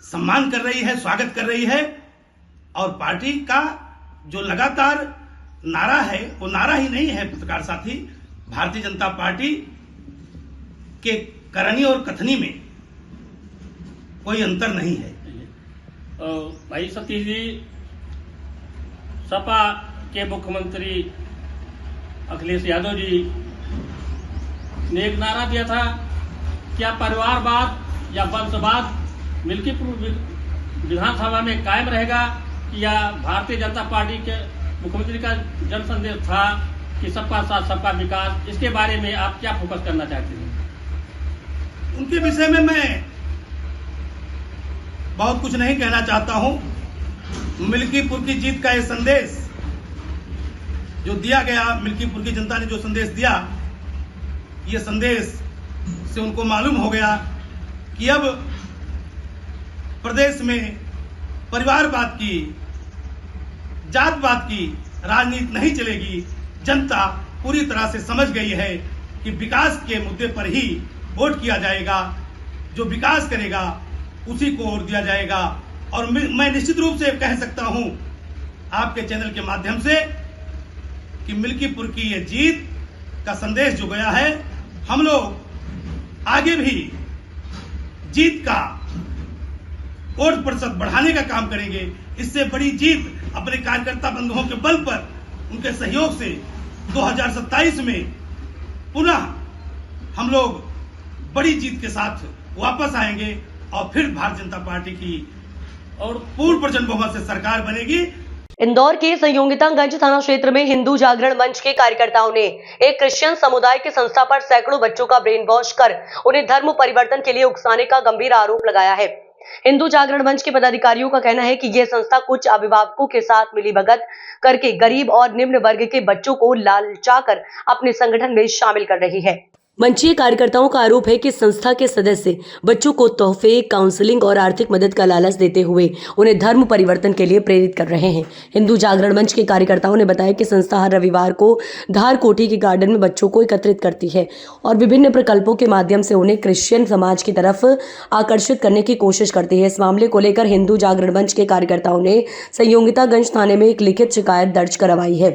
सम्मान कर रही है, स्वागत कर रही है। और पार्टी का जो लगातार नारा है वो नारा ही नहीं है पत्रकार साथी, भारतीय जनता पार्टी के करनी और कथनी में कोई अंतर नहीं है। भाई सतीश जी, सपा के मुख्यमंत्री अखिलेश यादव जी ने एक नारा दिया था, क्या परिवारवाद या वंशवाद मिल्कीपुर विधानसभा में कायम रहेगा, या भारतीय जनता पार्टी के मुख्यमंत्री का जन संदेश था कि सबका साथ सबका विकास, इसके बारे में आप क्या फोकस करना चाहते हैं? उनके विषय में मैं बहुत कुछ नहीं कहना चाहता हूं। मिल्कीपुर की जीत का ये संदेश जो दिया गया, मिल्कीपुर की जनता ने जो संदेश दिया, ये संदेश से उनको मालूम हो गया कि अब प्रदेश में परिवारवाद की, जातवाद की राजनीति नहीं चलेगी। जनता पूरी तरह से समझ गई है कि विकास के मुद्दे पर ही वोट किया जाएगा, जो विकास करेगा उसी को वोट दिया जाएगा। और मैं निश्चित रूप से कह सकता हूं आपके चैनल के माध्यम से कि मिल्कीपुर की ये जीत का संदेश जो गया है, हम लोग आगे भी जीत का वोट प्रतिशत बढ़ाने का काम करेंगे। इससे बड़ी जीत अपने कार्यकर्ता बंधुओं के बल पर, उनके सहयोग से 2027 में पुनः हम लोग बड़ी जीत के साथ वापस आएंगे और फिर भारतीय जनता पार्टी की और पूर्ण प्रचंड बहुमत से सरकार बनेगी। इंदौर के संयोगितागंज थाना क्षेत्र में हिंदू जागरण मंच के कार्यकर्ताओं ने एक क्रिश्चियन समुदाय की संस्था पर सैकड़ों बच्चों का ब्रेन वॉश कर उन्हें धर्म परिवर्तन के लिए उकसाने का गंभीर आरोप लगाया है। हिंदू जागरण मंच के पदाधिकारियों का कहना है कि यह संस्था कुछ अभिभावकों के साथ मिलीभगत करके गरीब और निम्न वर्ग के बच्चों को लालचाकर अपने संगठन में शामिल कर रही है। मंचीय कार्यकर्ताओं का आरोप है कि संस्था के सदस्य बच्चों को तोहफे, काउंसलिंग और आर्थिक मदद का लालच देते हुए उन्हें धर्म परिवर्तन के लिए प्रेरित कर रहे हैं। हिंदू जागरण मंच के कार्यकर्ताओं ने बताया कि संस्था हर रविवार को धार कोठी के गार्डन में बच्चों को एकत्रित करती है और विभिन्न प्रकल्पों के माध्यम से उन्हें क्रिश्चियन समाज की तरफ आकर्षित करने की कोशिश करती है। इस मामले को लेकर हिंदू जागरण मंच के कार्यकर्ताओं ने संयोगितागंज थाने में एक लिखित शिकायत दर्ज करवाई है,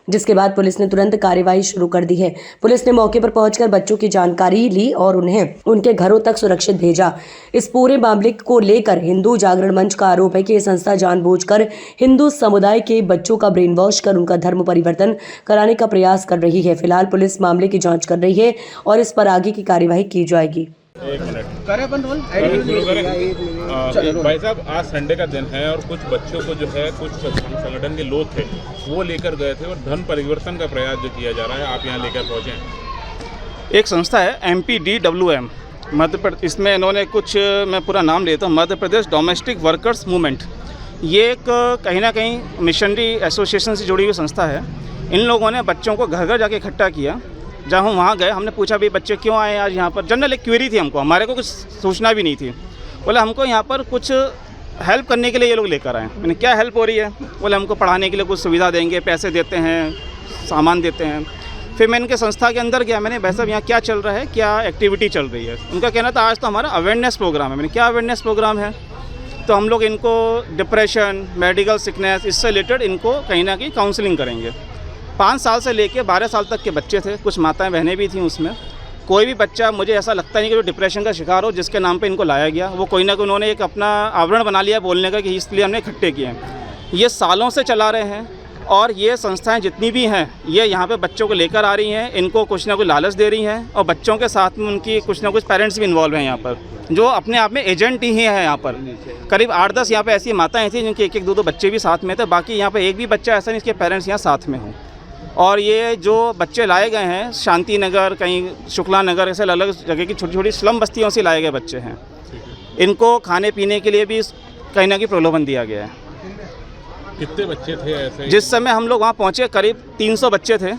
जिसके बाद पुलिस ने तुरंत कार्रवाई शुरू कर दी है। पुलिस ने मौके पर पहुंचकर बच्चों की जानकारी ली और उन्हें उनके घरों तक सुरक्षित भेजा। इस पूरे मामले को लेकर हिंदू जागरण मंच का आरोप है कि यह संस्था जानबूझकर हिंदू समुदाय के बच्चों का ब्रेन वॉश कर उनका धर्म परिवर्तन कराने का प्रयास कर रही है। फिलहाल पुलिस मामले की जाँच कर रही है और इस पर आगे की कार्यवाही की जाएगी। एक मिनट भाई साहब, आज संडे का दिन है और कुछ बच्चों को जो है कुछ संगठन के लोग थे वो लेकर गए थे और धर्म परिवर्तन का प्रयास जो किया जा रहा है, आप यहाँ लेकर पहुँचे हैं। एक संस्था है MPDWM मध्य प्रदेश, इसमें इन्होंने कुछ, मैं पूरा नाम लेता हूँ, Madhya Pradesh domestic workers movement. ये एक कहीं ना कहीं मिशनरी एसोसिएशन से जुड़ी हुई संस्था है। इन लोगों ने बच्चों को घर घर जाके इकट्ठा किया। जब हम वहाँ गए, हमने पूछा भाई बच्चे क्यों आए आज यहाँ पर। जनरल एक क्वेरी थी हमको, हमारे को कुछ सूचना भी नहीं थी। बोले हमको यहाँ पर कुछ हेल्प करने के लिए ये लोग लेकर आए। मैंने क्या हेल्प हो रही है? बोले हमको पढ़ाने के लिए कुछ सुविधा देंगे, पैसे देते हैं, सामान देते हैं। फिर मैं इनके संस्था के अंदर गया, मैंने भाई साहब यहाँ क्या चल रहा है, क्या एक्टिविटी चल रही है। उनका कहना था आज तो हमारा अवेयरनेस प्रोग्राम है। मैंने क्या अवेयरनेस प्रोग्राम है? तो हम लोग इनको डिप्रेशन, मेडिकल सिकनेस, इससे रिलेटेड इनको कहीं ना कहीं काउंसलिंग करेंगे। 5 साल से लेके 12 साल तक के बच्चे थे, कुछ माताएं बहनें भी थीं उसमें। कोई भी बच्चा मुझे ऐसा लगता नहीं कि जो डिप्रेशन का शिकार हो जिसके नाम पे इनको लाया गया, वो कोई ना कोई उन्होंने एक अपना आवरण बना लिया बोलने का कि इसलिए हमने इकट्ठे किए हैं। ये सालों से चला रहे हैं और ये संस्थाएं जितनी भी हैं ये यहाँ पे बच्चों को लेकर आ रही हैं, इनको कुछ ना कुछ लालच दे रही हैं और बच्चों के साथ में उनकी कुछ ना कुछ पेरेंट्स भी इन्वॉल्व हैं यहाँ पर, जो अपने आप में एजेंट ही हैं यहाँ पर। करीब 8-10 यहाँ पे ऐसी माताएं थी जिनके 1-1, 2-2 बच्चे भी साथ में थे, बाकी यहाँ पे एक भी बच्चा ऐसा नहीं इसके पेरेंट्स यहाँ साथ में हों। और ये जो बच्चे लाए गए हैं शांति नगर, कहीं शुक्ला नगर, ऐसे अलग जगह की छोटी छोटी स्लम बस्तियों से लाए गए बच्चे हैं। इनको खाने पीने के लिए भी कहीं ना कहीं प्रलोभन दिया गया है। कितने बच्चे थे ऐसे? जिस समय हम लोग वहाँ पहुँचे करीब 300 बच्चे थे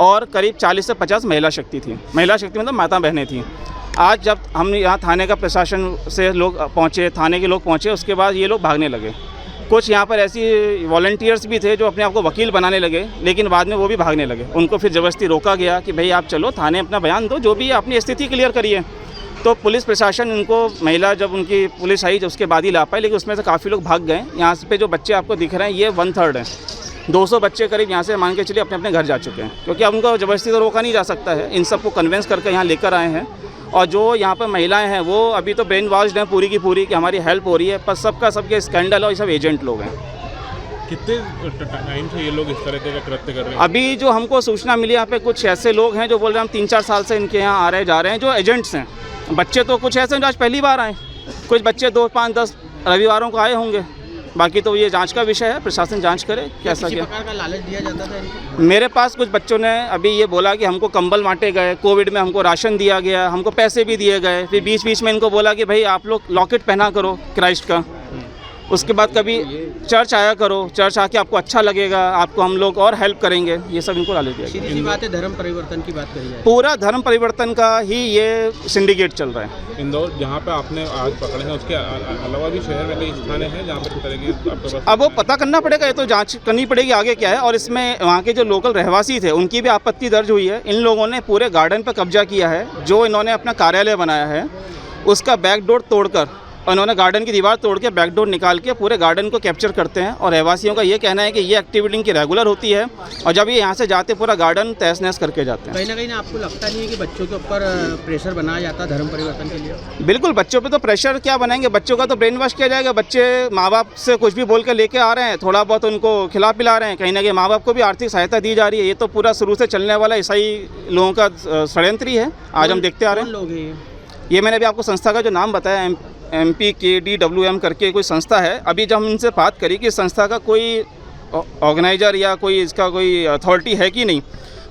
और करीब 40 से 50 महिला शक्ति थी। महिला शक्ति मतलब माता बहनें थीं। आज जब हम यहाँ थाने का प्रशासन से लोग पहुँचे, थाने के लोग पहुँचे, उसके बाद ये लोग भागने लगे। कुछ यहाँ पर ऐसी वॉलंटियर्स भी थे जो अपने आप को वकील बनाने लगे, लेकिन बाद में वो भी भागने लगे। उनको फिर ज़बरदस्ती रोका गया कि भाई आप चलो थाने अपना बयान दो, जो भी अपनी स्थिति क्लियर करिए। तो पुलिस प्रशासन इनको, महिला जब उनकी पुलिस आई जब उसके बाद ही ला पाई, लेकिन उसमें से काफ़ी लोग भाग गए। यहाँ पे जो बच्चे आपको दिख रहे हैं ये 1/3 हैं। 200 बच्चे करीब यहाँ से मान के चलिए अपने अपने घर जा चुके हैं, क्योंकि अब उनको ज़बरदस्ती तो रोका नहीं जा सकता है। इन सबको कन्वेंस करके यहाँ लेकर आए हैं और जो यहाँ पर महिलाएं हैं वो अभी तो ब्रेन वॉश्ड हैं पूरी की पूरी कि हमारी हेल्प हो रही है, पर सबका सबके स्कैंडल और ये सब एजेंट लोग हैं। कितने टाइम से ये लोग इस तरह के कृत्य कर रहे हैं? अभी जो हमको सूचना मिली यहाँ पे कुछ ऐसे लोग हैं जो बोल रहे हैं हम 3-4 साल से इनके यहाँ आ रहे जा रहे हैं, जो एजेंट्स हैं। बच्चे तो कुछ ऐसे हैं जो आज पहली बार आए, कुछ बच्चे 2, 5, 10 रविवारों को आए होंगे। बाकी तो ये जांच का विषय है, प्रशासन जांच करे कैसा क्या। प्रकार का लालच दिया जाता था इनको? मेरे पास कुछ बच्चों ने अभी ये बोला कि हमको कंबल बांटे गए, कोविड में हमको राशन दिया गया, हमको पैसे भी दिए गए। फिर बीच बीच में इनको बोला कि भाई आप लोग लॉकेट पहना करो क्राइस्ट का, उसके बाद कभी चर्च आया करो, चर्च आके आपको अच्छा लगेगा, आपको हम लोग और हेल्प करेंगे। ये सब इनको लालच दिया सीधी सी बात है, धर्म परिवर्तन की बात करी जाए, पूरा धर्म परिवर्तन का ही ये सिंडिकेट चल रहा है। इंदौर जहाँ पे आपने आज पकड़े हैं उसके अलावा भी शहर में कई स्थान हैं जहाँ पर तरह की आपके पास? अब वो पता करना पड़ेगा, ये तो जांच करनी पड़ेगी आगे क्या है। और इसमें वहाँ के जो लोकल रहवासी थे उनकी भी आपत्ति दर्ज हुई है। इन लोगों ने पूरे गार्डन पर कब्जा किया है, जो इन्होंने अपना कार्यालय बनाया है उसका बैकडोर तोड़कर, और इन्होंने गार्डन की दीवार तोड़ के बैकडोर निकाल के पूरे गार्डन को कैप्चर करते हैं। और रहवासियों का ये कहना है कि ये एक्टिविटी इनकी रेगुलर होती है और जब ये यहाँ से जाते पूरा गार्डन तहस नहस करके जाते हैं। कहीं ना कहीं ना आपको लगता नहीं है कि बच्चों के ऊपर प्रेशर बनाया जाता धर्म परिवर्तन के लिए? बिल्कुल, बच्चों पे तो प्रेशर क्या बनाएंगे, बच्चों का तो ब्रेन वॉश किया जाएगा। बच्चे माँ बाप से कुछ भी बोल के लेके आ रहे हैं, थोड़ा बहुत उनको खिला पिला रहे हैं, कहीं ना कहीं माँ बाप को भी आर्थिक सहायता दी जा रही है। ये तो पूरा शुरू से चलने वाला ईसाई लोगों का षड्यंत्र ही है, आज हम देखते आ रहे हैं। लोग हैं ये मैंने अभी आपको संस्था का जो नाम बताया MPKDWM करके कोई संस्था है। अभी जब हम इनसे बात करी कि संस्था का कोई ऑर्गेनाइजर या कोई इसका कोई अथॉरिटी है कि नहीं,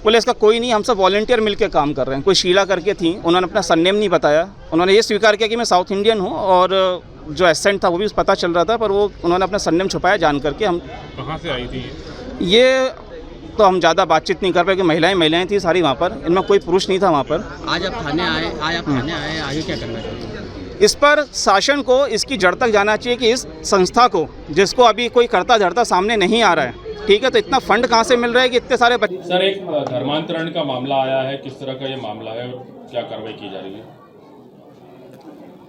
बोले इसका कोई नहीं, हम सब वॉलंटियर मिलकर काम कर रहे हैं। कोई शीला करके थी, उन्होंने अपना सरनेम नहीं बताया, उन्होंने ये स्वीकार किया कि मैं साउथ इंडियन हूँ और जो एसेंट था वो भी पता चल रहा था, पर वो उन्होंने अपना सरनेम छुपाया जान करके। हम कहाँ से आई थी ये तो हम ज़्यादा बातचीत नहीं कर पाए कि महिलाएं थी सारी वहाँ पर, इनमें कोई पुरुष नहीं था वहाँ पर। आज आप थाने आए, आगे क्या करना चाहिए? इस पर शासन को इसकी जड़ तक जाना चाहिए कि इस संस्था को, जिसको अभी कोई करता धरता सामने नहीं आ रहा है, ठीक है, तो इतना फंड कहाँ से मिल रहा है कि इतने सारे बच्चे। सर, एक धर्मांतरण का मामला आया है, किस तरह का ये मामला है और क्या कार्रवाई की जा रही है?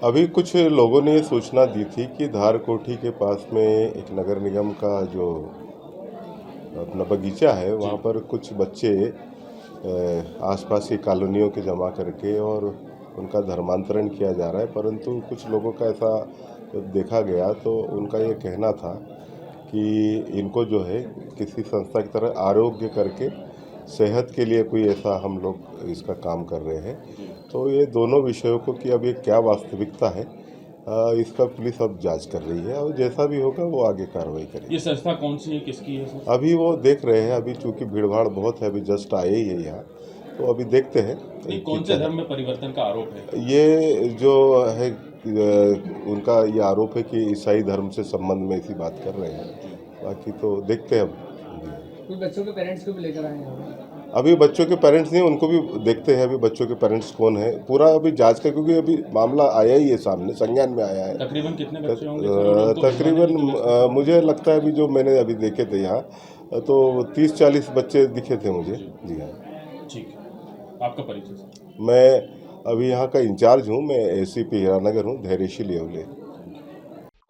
अभी कुछ लोगों ने सूचना दी थी कि धार कोठी के पास में एक नगर निगम का जो अपना बगीचा है वहाँ पर कुछ बच्चे आसपास की कॉलोनियों के जमा करके और उनका धर्मांतरण किया जा रहा है। परंतु कुछ लोगों का ऐसा देखा गया तो उनका ये कहना था कि इनको जो है किसी संस्था की तरह आरोग्य करके सेहत के लिए कोई ऐसा हम लोग इसका काम कर रहे हैं। तो ये दोनों विषयों को कि अब ये क्या वास्तविकता है इसका पुलिस अब जांच कर रही है और जैसा भी होगा वो आगे कार्रवाई करेगी। ये संस्था कौन सी है, किसकी है सर? अभी वो देख रहे हैं, अभी चूँकि भीड़भाड़ बहुत है, अभी जस्ट आए ही है यहाँ, तो अभी देखते हैं। कौन से धर्म में परिवर्तन का आरोप है? ये जो है उनका ये आरोप है कि ईसाई धर्म से संबंध में इसी बात कर रहे हैं, बाकी तो देखते हैं। कुछ बच्चों के पेरेंट्स को भी लेकर आए हैं? अभी बच्चों के पेरेंट्स नहीं, उनको भी देखते हैं अभी बच्चों के पेरेंट्स कौन है, पूरा अभी जांच का, क्योंकि अभी मामला आया ही है सामने, संज्ञान में आया है। तकरीबन कितने बच्चे होंगे? तकरीबन मुझे लगता है अभी जो मैंने अभी देखे थे यहाँ तो 30-40 बच्चे दिखे थे मुझे। जी हाँ, ठीक है। आपका परिचय सर? मैं अभी यहाँ का इंचार्ज हूँ, मैं ACP हीरानगर हूँ, धैर्यशील येवले।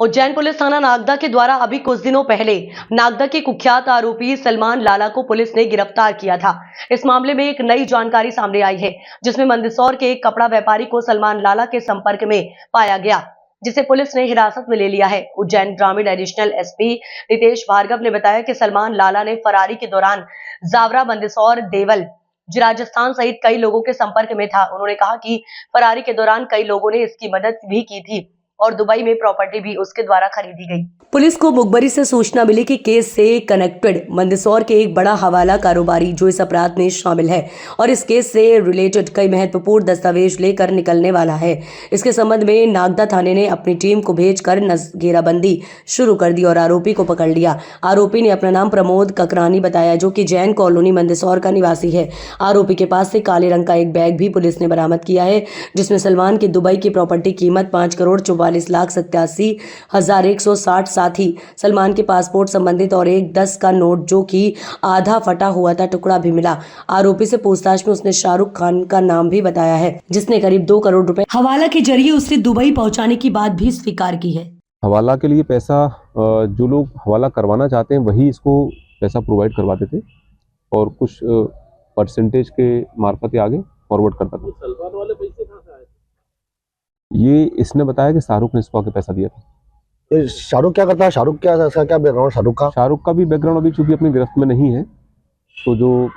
उज्जैन पुलिस थाना नागदा के द्वारा अभी कुछ दिनों पहले नागदा के कुख्यात आरोपी सलमान लाला को पुलिस ने गिरफ्तार किया था। इस मामले में एक नई जानकारी सामने आई है, जिसमें मंदसौर के एक कपड़ा व्यापारी को सलमान लाला के संपर्क में पाया गया, जिसे पुलिस ने हिरासत में ले लिया है। उज्जैन ग्रामीण एडिशनल एसपी रितेश भार्गव ने बताया कि सलमान लाला ने फरारी के दौरान जावरा, मंदसौर, देवल, राजस्थान सहित कई लोगों के संपर्क में था। उन्होंने कहा कि फरारी के दौरान कई लोगों ने इसकी मदद भी की थी और दुबई में प्रॉपर्टी भी उसके द्वारा खरीदी गई। पुलिस को मुखबरी से सूचना मिली कि केस से कनेक्टेड मंदसौर के एक बड़ा हवाला कारोबारी जो इस अपराध में शामिल है और इस केस से रिलेटेड कई महत्वपूर्ण दस्तावेज लेकर निकलने वाला है। इसके संबंध में नागदा थाने ने अपनी टीम को भेजकर घेराबंदी शुरू कर दी और आरोपी को पकड़ लिया। आरोपी ने अपना नाम प्रमोद ककरानी बताया, जो कि जैन कॉलोनी मंदसौर का निवासी है। आरोपी के पास से काले रंग का एक बैग भी पुलिस ने बरामद किया है, जिसमें सलमान की दुबई की प्रॉपर्टी कीमत 5,44,87,160 साथ ही सलमान के पासपोर्ट संबंधित और एक 10 का नोट जो कि आधा फटा हुआ था टुकड़ा भी मिला। आरोपी से पूछताछ में उसने शाहरुख खान का नाम भी बताया है, जिसने करीब 2 करोड़ रुपए हवाला के जरिए उसे दुबई पहुंचाने की बात भी स्वीकार की है। हवाला के लिए पैसा जो लोग हवाला करवाना चाहते हैं वही इसको पैसा प्रोवाइड करवाते थे और कुछ परसेंटेज के मार्फत आगे फॉरवर्ड करता था। सलमान वाले पैसे कहाँ से आए? ये इसने बताया कि शाहरुख ने इसको आके पैसा दिया था। शाहरुख क्या करता है? शाहरुख क्या बैकग्राउंड शाहरुख का भी बैकग्राउंड अभी चूंकि अपनी गिरफ्त में नहीं है, तो जो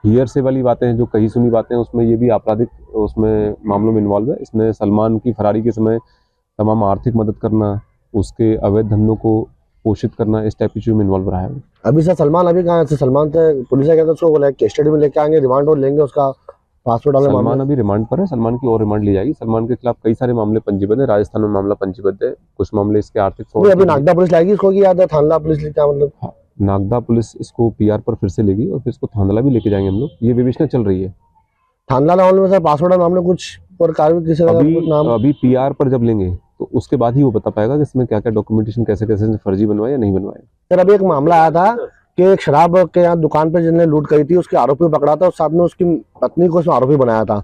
हियर से वाली बातें हैं, जो कही सुनी बातें हैं, उसमें ये भी आपराधिक उसमें मामलों में इन्वॉल्व है। इसमें सलमान की फरारी के समय तमाम आर्थिक मदद करना, उसके अवैध धंधों को पोषित करना, इस टाइप की चीज़ों में इन्वॉल्व रहा है। अभी सर सलमान अभी कहाँ है? सलमान से पुलिस क्या उसको कस्टडी में लेके आएंगे, रिमांड और लेंगे, उसका पासपोर्ट वाले सलमान अभी रिमांड पर है। सलमान की और रिमांड ली जाएगी। सलमान के खिलाफ कई सारे मामले पंजीबद्ध है। राजस्थान में मामला पंजीबद्ध है, कुछ मामले इसके आर्थिक फ्रॉड। अभी नागदा पुलिस लाएगी इसको कि याद है थानला पुलिस क्या मतलब? हाँ, नागदा पुलिस इसको पीआर पर फिर से लेगी और फिर इसको थानला भी लेके जाएंगे हम लोग। ये विवेचना चल रही है। थानला मामले में सर पासपोर्ट मामले कुछ और कार्रवाई किसी अभी पीआर पर जब लेंगे तो उसके बाद ही वो बता पाएगा कि इसमें क्या क्या डॉक्यूमेंटेशन कैसे फर्जी बनवाए या नहीं बनवाए। सर अभी एक मामला आया था कि एक शराब के यहाँ दुकान पे जिसने लूट करी थी उसके आरोपी पकड़ा था और साथ में उसकी पत्नी को उसमें आरोपी बनाया था।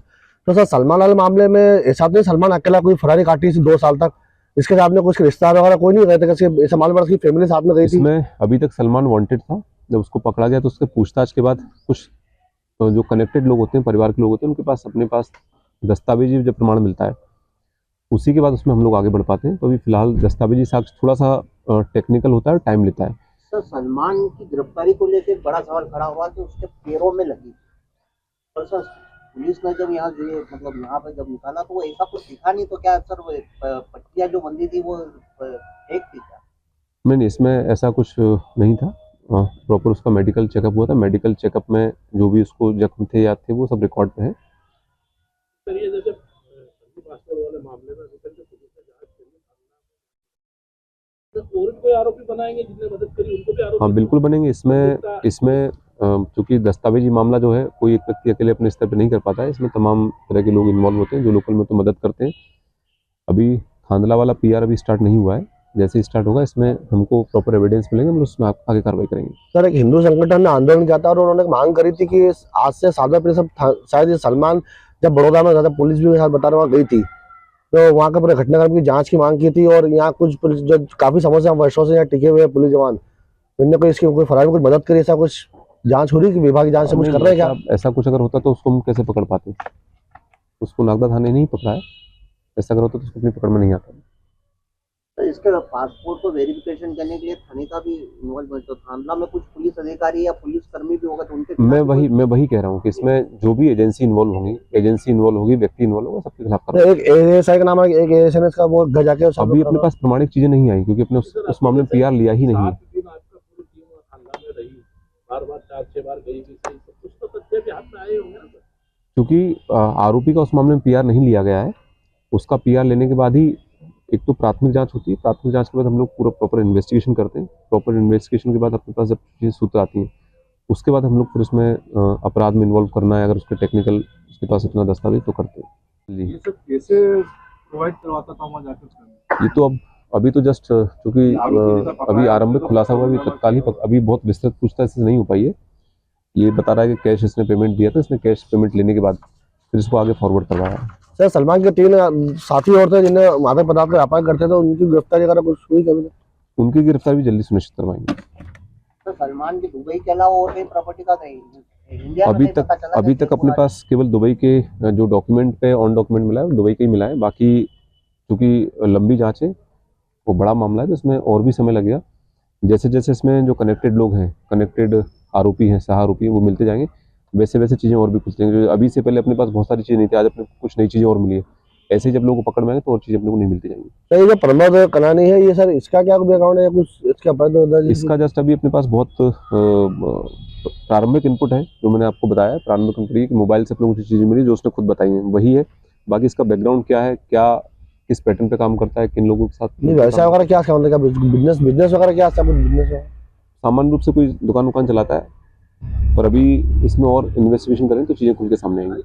तो सर सलमान वाले मामले में ऐसा नहीं सलमान अकेला कोई फरारी काटी थी 2 साल तक, इसके साथ में कुछ रिश्तेदार वगैरह कोई नहीं रहते? कैसे मामले में उसकी फैमिली साथ में गई थी? इसमें अभी तक सलमान वांटेड था। जब उसको पकड़ा गया तो उसके पूछताछ के बाद कुछ जो कनेक्टेड लोग होते हैं, परिवार के लोग होते हैं, उनके पास अपने पास दस्तावेजी जब प्रमाण मिलता है उसी के बाद उसमें हम लोग आगे बढ़ पाते हैं। तो अभी फिलहाल दस्तावेजी साक्ष्य थोड़ा सा टेक्निकल होता है, टाइम लेता है। सर सलमान की गिरफ्तारी को लेकर बड़ा सवाल खड़ा हुआ कि उसके पैरों में लगी, और सर पुलिस ने जब यहाँ पे जब निकाला तो वो ऐसा कुछ दिखा नहीं, तो क्या सर पट्टियाँ जो बंदी थी वो फेक थी क्या? नहीं, इसमें ऐसा कुछ नहीं था। प्रॉपर उसका मेडिकल चेकअप हुआ था। मेडिकल चेकअप में जो भी उसको जख्म थे याद थे वो सब रिकॉर्ड पे है। और कोई आरोपी बनाएंगे जिसने मदद करी उनको भी आरोपी? हाँ बिल्कुल बनेंगे। इसमें चूंकि दस्तावेजी मामला जो है कोई एक व्यक्ति अकेले अपने स्तर पे नहीं कर पाता है। इसमें तमाम तरह के लोग इन्वॉल्व होते हैं जो लोकल में तो मदद करते हैं। अभी खांडला वाला पीआर अभी स्टार्ट नहीं हुआ है, जैसे स्टार्ट होगा इसमें हमको प्रॉपर एविडेंस मिलेंगे, हम उसमें आगे कार्रवाई करेंगे। सर एक हिंदू संगठन ने आंदोलन किया था और उन्होंने मांग करी थी कि आज से 7 साल पहले शायद सलमान जब बड़ौदा में था, पुलिस भी साथ बता रहे वहाँ गई थी, तो वहाँ के पूरे घटनाक्रम की जांच की मांग की थी। और यहाँ कुछ पुलिस जो काफी समय से वर्षों से यहाँ टिके हुए पुलिस जवान, इनने कोई इसकी कोई फरारी में कुछ मदद करी, ऐसा कुछ जांच हो रही कि विभाग जांच से कुछ कर रहे हैं क्या? ऐसा कुछ अगर होता तो उसको हम कैसे पकड़ पाते? उसको नागदा थाने नहीं पकड़ा है। ऐसा अगर होता तो उसको अपनी पकड़ में नहीं आता। तो इसके पासपोर्ट को वेरिफिकेशन करने के लिए थाने का भी इन्वॉल्व है, तो थाना में कुछ पुलिस अधिकारी या पुलिस कर्मी भी होगा तो उनके मैं वही कह रहा हूँ कि इसमें जो भी एजेंसी इन्वॉल्व होगी, व्यक्ति इन्वॉल्व होगा, सबके खिलाफ एक एएसआई का नाम है, एक एएसएनएस का वो घर जाके अभी अपने पास प्रमाणिक चीजें नहीं आई क्योंकि अपने उस मामले में पीआर लिया ही नहीं है। क्योंकि आरोपी का उस मामले में पीआर नहीं लिया गया है। उसका पीआर लेने के बाद ही एक तो प्राथमिक जांच होती है, प्राथमिक जांच के बाद हम लोग पूरा प्रॉपर इन्वेस्टिगेशन करते हैं। प्रॉपर इन्वेस्टिगेशन के बाद अपने पास जब चीज़ें सूत्र आती हैं उसके बाद हम लोग फिर उसमें अपराध में इन्वॉल्व करना है, अगर उसके टेक्निकल उसके पास इतना दस्तावेज तो करते हैं। जी ये सब कैसे प्रोवाइड करवाता था वहाँ जाकर? ये तो अभी तो जस्ट क्योंकि अभी आरंभिक खुलासा हुआ, अभी तत्काल ही अभी बहुत विस्तृत पूछताछ से नहीं हो पाई है। ये बता रहा है कि कैश इसने पेमेंट दिया था, इसने कैश पेमेंट लेने के बाद फिर इसको आगे फॉरवर्ड करवाया है। सर सलमान के 3 साथी और थे जिन्हें मादक पदार्थ का व्यापार करते थे, उनकी गिरफ्तारी वगैरह कुछ हुई कभी? उनकी गिरफ्तारी भी जल्दी सुनिश्चित करवाएंगे। तो सलमान की दुबई के अलावा और कहीं प्रॉपर्टी का इंडिया में अभी तक अपने पास केवल दुबई के जो डॉक्यूमेंट पे ऑन डॉक्यूमेंट मिला है वो दुबई का ही मिला है। बाकी चूँकि लंबी जांच है, वो बड़ा मामला है तो इसमें और भी समय लगेगा। जैसे जैसे इसमें जो कनेक्टेड लोग हैं, कनेक्टेड आरोपी हैं, सह आरोपी हैं, वो मिलते जाएंगे, वैसे वैसे चीज़ें और भी खुलती जाएंगी। अभी से पहले अपने पास बहुत सारी चीज़ें नहीं थी, आज अपने कुछ नई चीज़ें और मिली है। ऐसे ही जब लोगों को पकड़ में आएंगे तो और चीज़ें अपने को नहीं मिलती जाएंगी। सर ये जो प्रमोद कनानी है, ये सर इसका क्या बैकग्राउंड है या कुछ इसके अपराध? इसका जस्ट अभी अपने पास बहुत प्रारंभिक इनपुट है जो मैंने आपको बताया। प्रारंभिक इनपुट ये कि मोबाइल से अपने कुछ चीज़ें मिली जो उसने खुद बताई हैं, वही है। बाकी इसका बैकग्राउंड क्या है, क्या किस पैटर्न पे काम करता है, किन लोगों के साथ व्यवसाय वगैरह क्या मतलब बिजनेस वगैरह क्या बिजनेस है? सामान्य रूप से कोई दुकान चलाता है, पर अभी इसमें और इन्वेस्टिगेशन करें तो चीज़ें खुल के सामने आएंगी।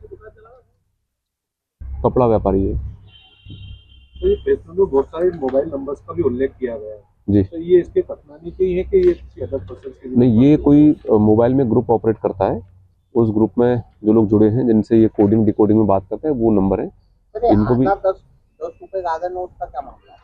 कपड़ा व्यापारी है। तो ये फेसबुक में बहुत सारे मोबाइल नंबर्स का भी उल्लेख किया गया है जी। तो ये इसके कथनानी के ही है कि ये किसी अदर पर्सन के? नहीं, ये कोई मोबाइल में ग्रुप ऑपरेट करता है। उस ग्रुप में जो लोग जुड़े हैं, जिनसे ये कोडिंग डिकोडिंग में बात करते हैं, वो नंबर है। इनको भी 10 रुपए का आधा नोट का क्या मामला है?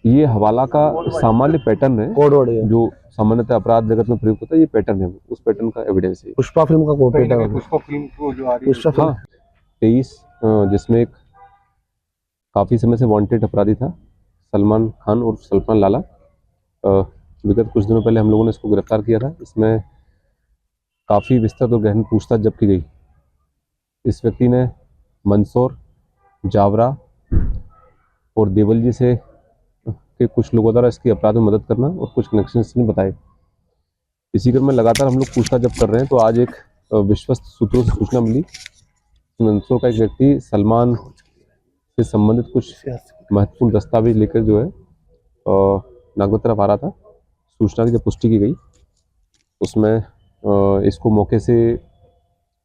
ये हवाला का सामान्य पैटर्न है, कोड वर्ड है जो सामान्यतः अपराध जगत में प्रयुक्त होता है। ये पैटर्न है, उस पैटर्न का एविडेंस है। पुष्पा फिल्म का कोड है। पुष्पा फिल्म को जो आ रही है, पुष्पा 23 जिसमें एक काफ़ी समय से वांटेड अपराधी था सलमान खान और सल्मान लाला। विगत कुछ दिनों पहले हम लोगों ने इसको गिरफ्तार किया था। इसमें काफ़ी विस्तृत और गहन पूछताछ जब की गई, इस व्यक्ति ने मंदसौर, जावरा और देवल जी से के कुछ लोगों द्वारा इसकी अपराध में मदद करना और कुछ कनेक्शन इसने बताए। इसी क्रम में लगातार हम लोग पूछताछ जब कर रहे हैं तो आज एक विश्वस्त सूत्रों से सूचना मिली, मंदसौर का एक व्यक्ति सलमान से संबंधित कुछ महत्वपूर्ण दस्तावेज लेकर जो है नागौर तरफ आ रहा था। सूचना की जब पुष्टि की गई, उसमें इसको मौके से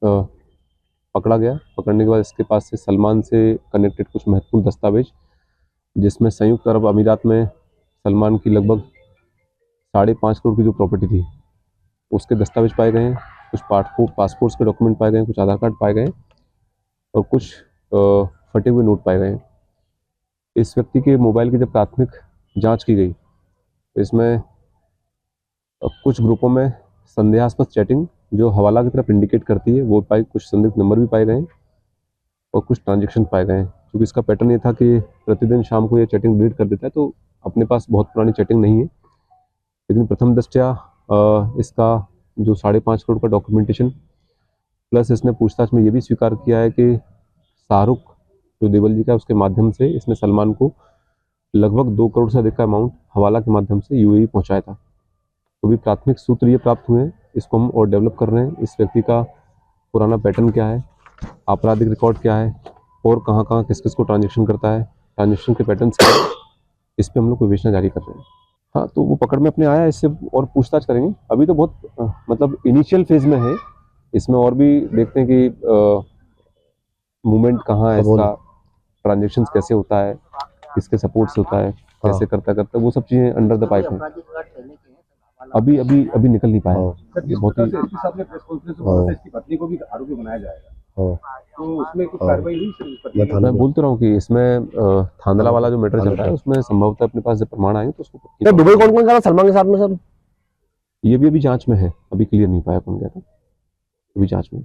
पकड़ा गया। पकड़ने के बाद इसके पास से सलमान से कनेक्टेड कुछ महत्वपूर्ण दस्तावेज, जिसमें संयुक्त अरब अमीरात में सलमान की लगभग 5.5 करोड़ की जो प्रॉपर्टी थी, उसके दस्तावेज पाए गए हैं। कुछ पासपोर्ट्स के डॉक्यूमेंट पाए गए हैं, कुछ आधार कार्ड पाए गए हैं और कुछ फटे हुए नोट पाए गए हैं। इस व्यक्ति के मोबाइल की जब प्राथमिक जांच की गई, इसमें कुछ ग्रुपों में संदेहास्पद चैटिंग जो हवाला की तरफ इंडिकेट करती है वो पाई, कुछ संदिग्ध नंबर भी पाए गए हैं और कुछ ट्रांजैक्शन पाए गए हैं। क्योंकि इसका पैटर्न ये था कि प्रतिदिन शाम को ये चैटिंग डिलीट कर देता है, तो अपने पास बहुत पुरानी चैटिंग नहीं है। लेकिन प्रथम दृष्टया इसका जो 5.5 करोड़ का डॉक्यूमेंटेशन प्लस इसने पूछताछ में ये भी स्वीकार किया है कि शाहरुख जो देवल जी का, उसके माध्यम से इसने सलमान को लगभग 2 करोड़ से अधिक का अमाउंट हवाला के माध्यम से यूएई पहुंचाया था। तो भी प्राथमिक सूत्र ये प्राप्त हुए हैं, इसको हम और डेवलप कर रहे हैं। इस व्यक्ति का पुराना पैटर्न क्या है, आपराधिक रिकॉर्ड क्या है और कहाँ कहाँ किस किस को ट्रांजेक्शन करता है, ट्रांजेक्शन के पैटर्न्स क्या है, इस पर हम लोग विवेचना जारी कर रहे हैं। हाँ, तो वो पकड़ में अपने आया, इससे और पूछताछ करेंगे। अभी तो बहुत मतलब इनिशियल फेज में है, इसमें और भी देखते हैं कि मूवमेंट कहाँ है इसका, ट्रांजेक्शन कैसे होता है, किसके सपोर्ट से होता है, कैसे करता वो सब चीज़ें अंडर द पाइप हैं। अभी निकल नहीं पाया। बहुत ही प्रेस कॉन्फ्रेंस इसकी पत्नी को भी आरोपी बनाया जाएगा, तो उसमें कुछ कार्रवाई हुई? मैं बोलते रहा हूँ कि इसमें थांदला वाला जो मैटर चल रहा है उसमें संभवतः अपने पास जब प्रमाण आएंगे तो उसको दुबई कौन कौन गया सलमान के साथ में? सर ये भी अभी जांच में है, अभी क्लियर नहीं पाया कौन गया था, अभी जांच में।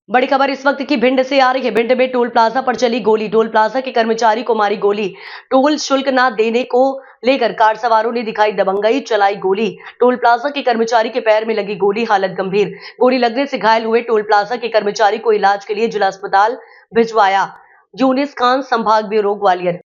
बड़ी खबर इस वक्त की भिंड से आ रही है। भिंड में टोल प्लाजा पर चली गोली, टोल प्लाजा के कर्मचारी को मारी गोली। टोल शुल्क न देने को लेकर कार सवारों ने दिखाई दबंगई, चलाई गोली। टोल प्लाजा के कर्मचारी के पैर में लगी गोली, हालत गंभीर। गोली लगने से घायल हुए टोल प्लाजा के कर्मचारी को इलाज के लिए जिला अस्पताल भिजवाया। यूनिस खान, संभाग ब्यूरो, ग्वालियर।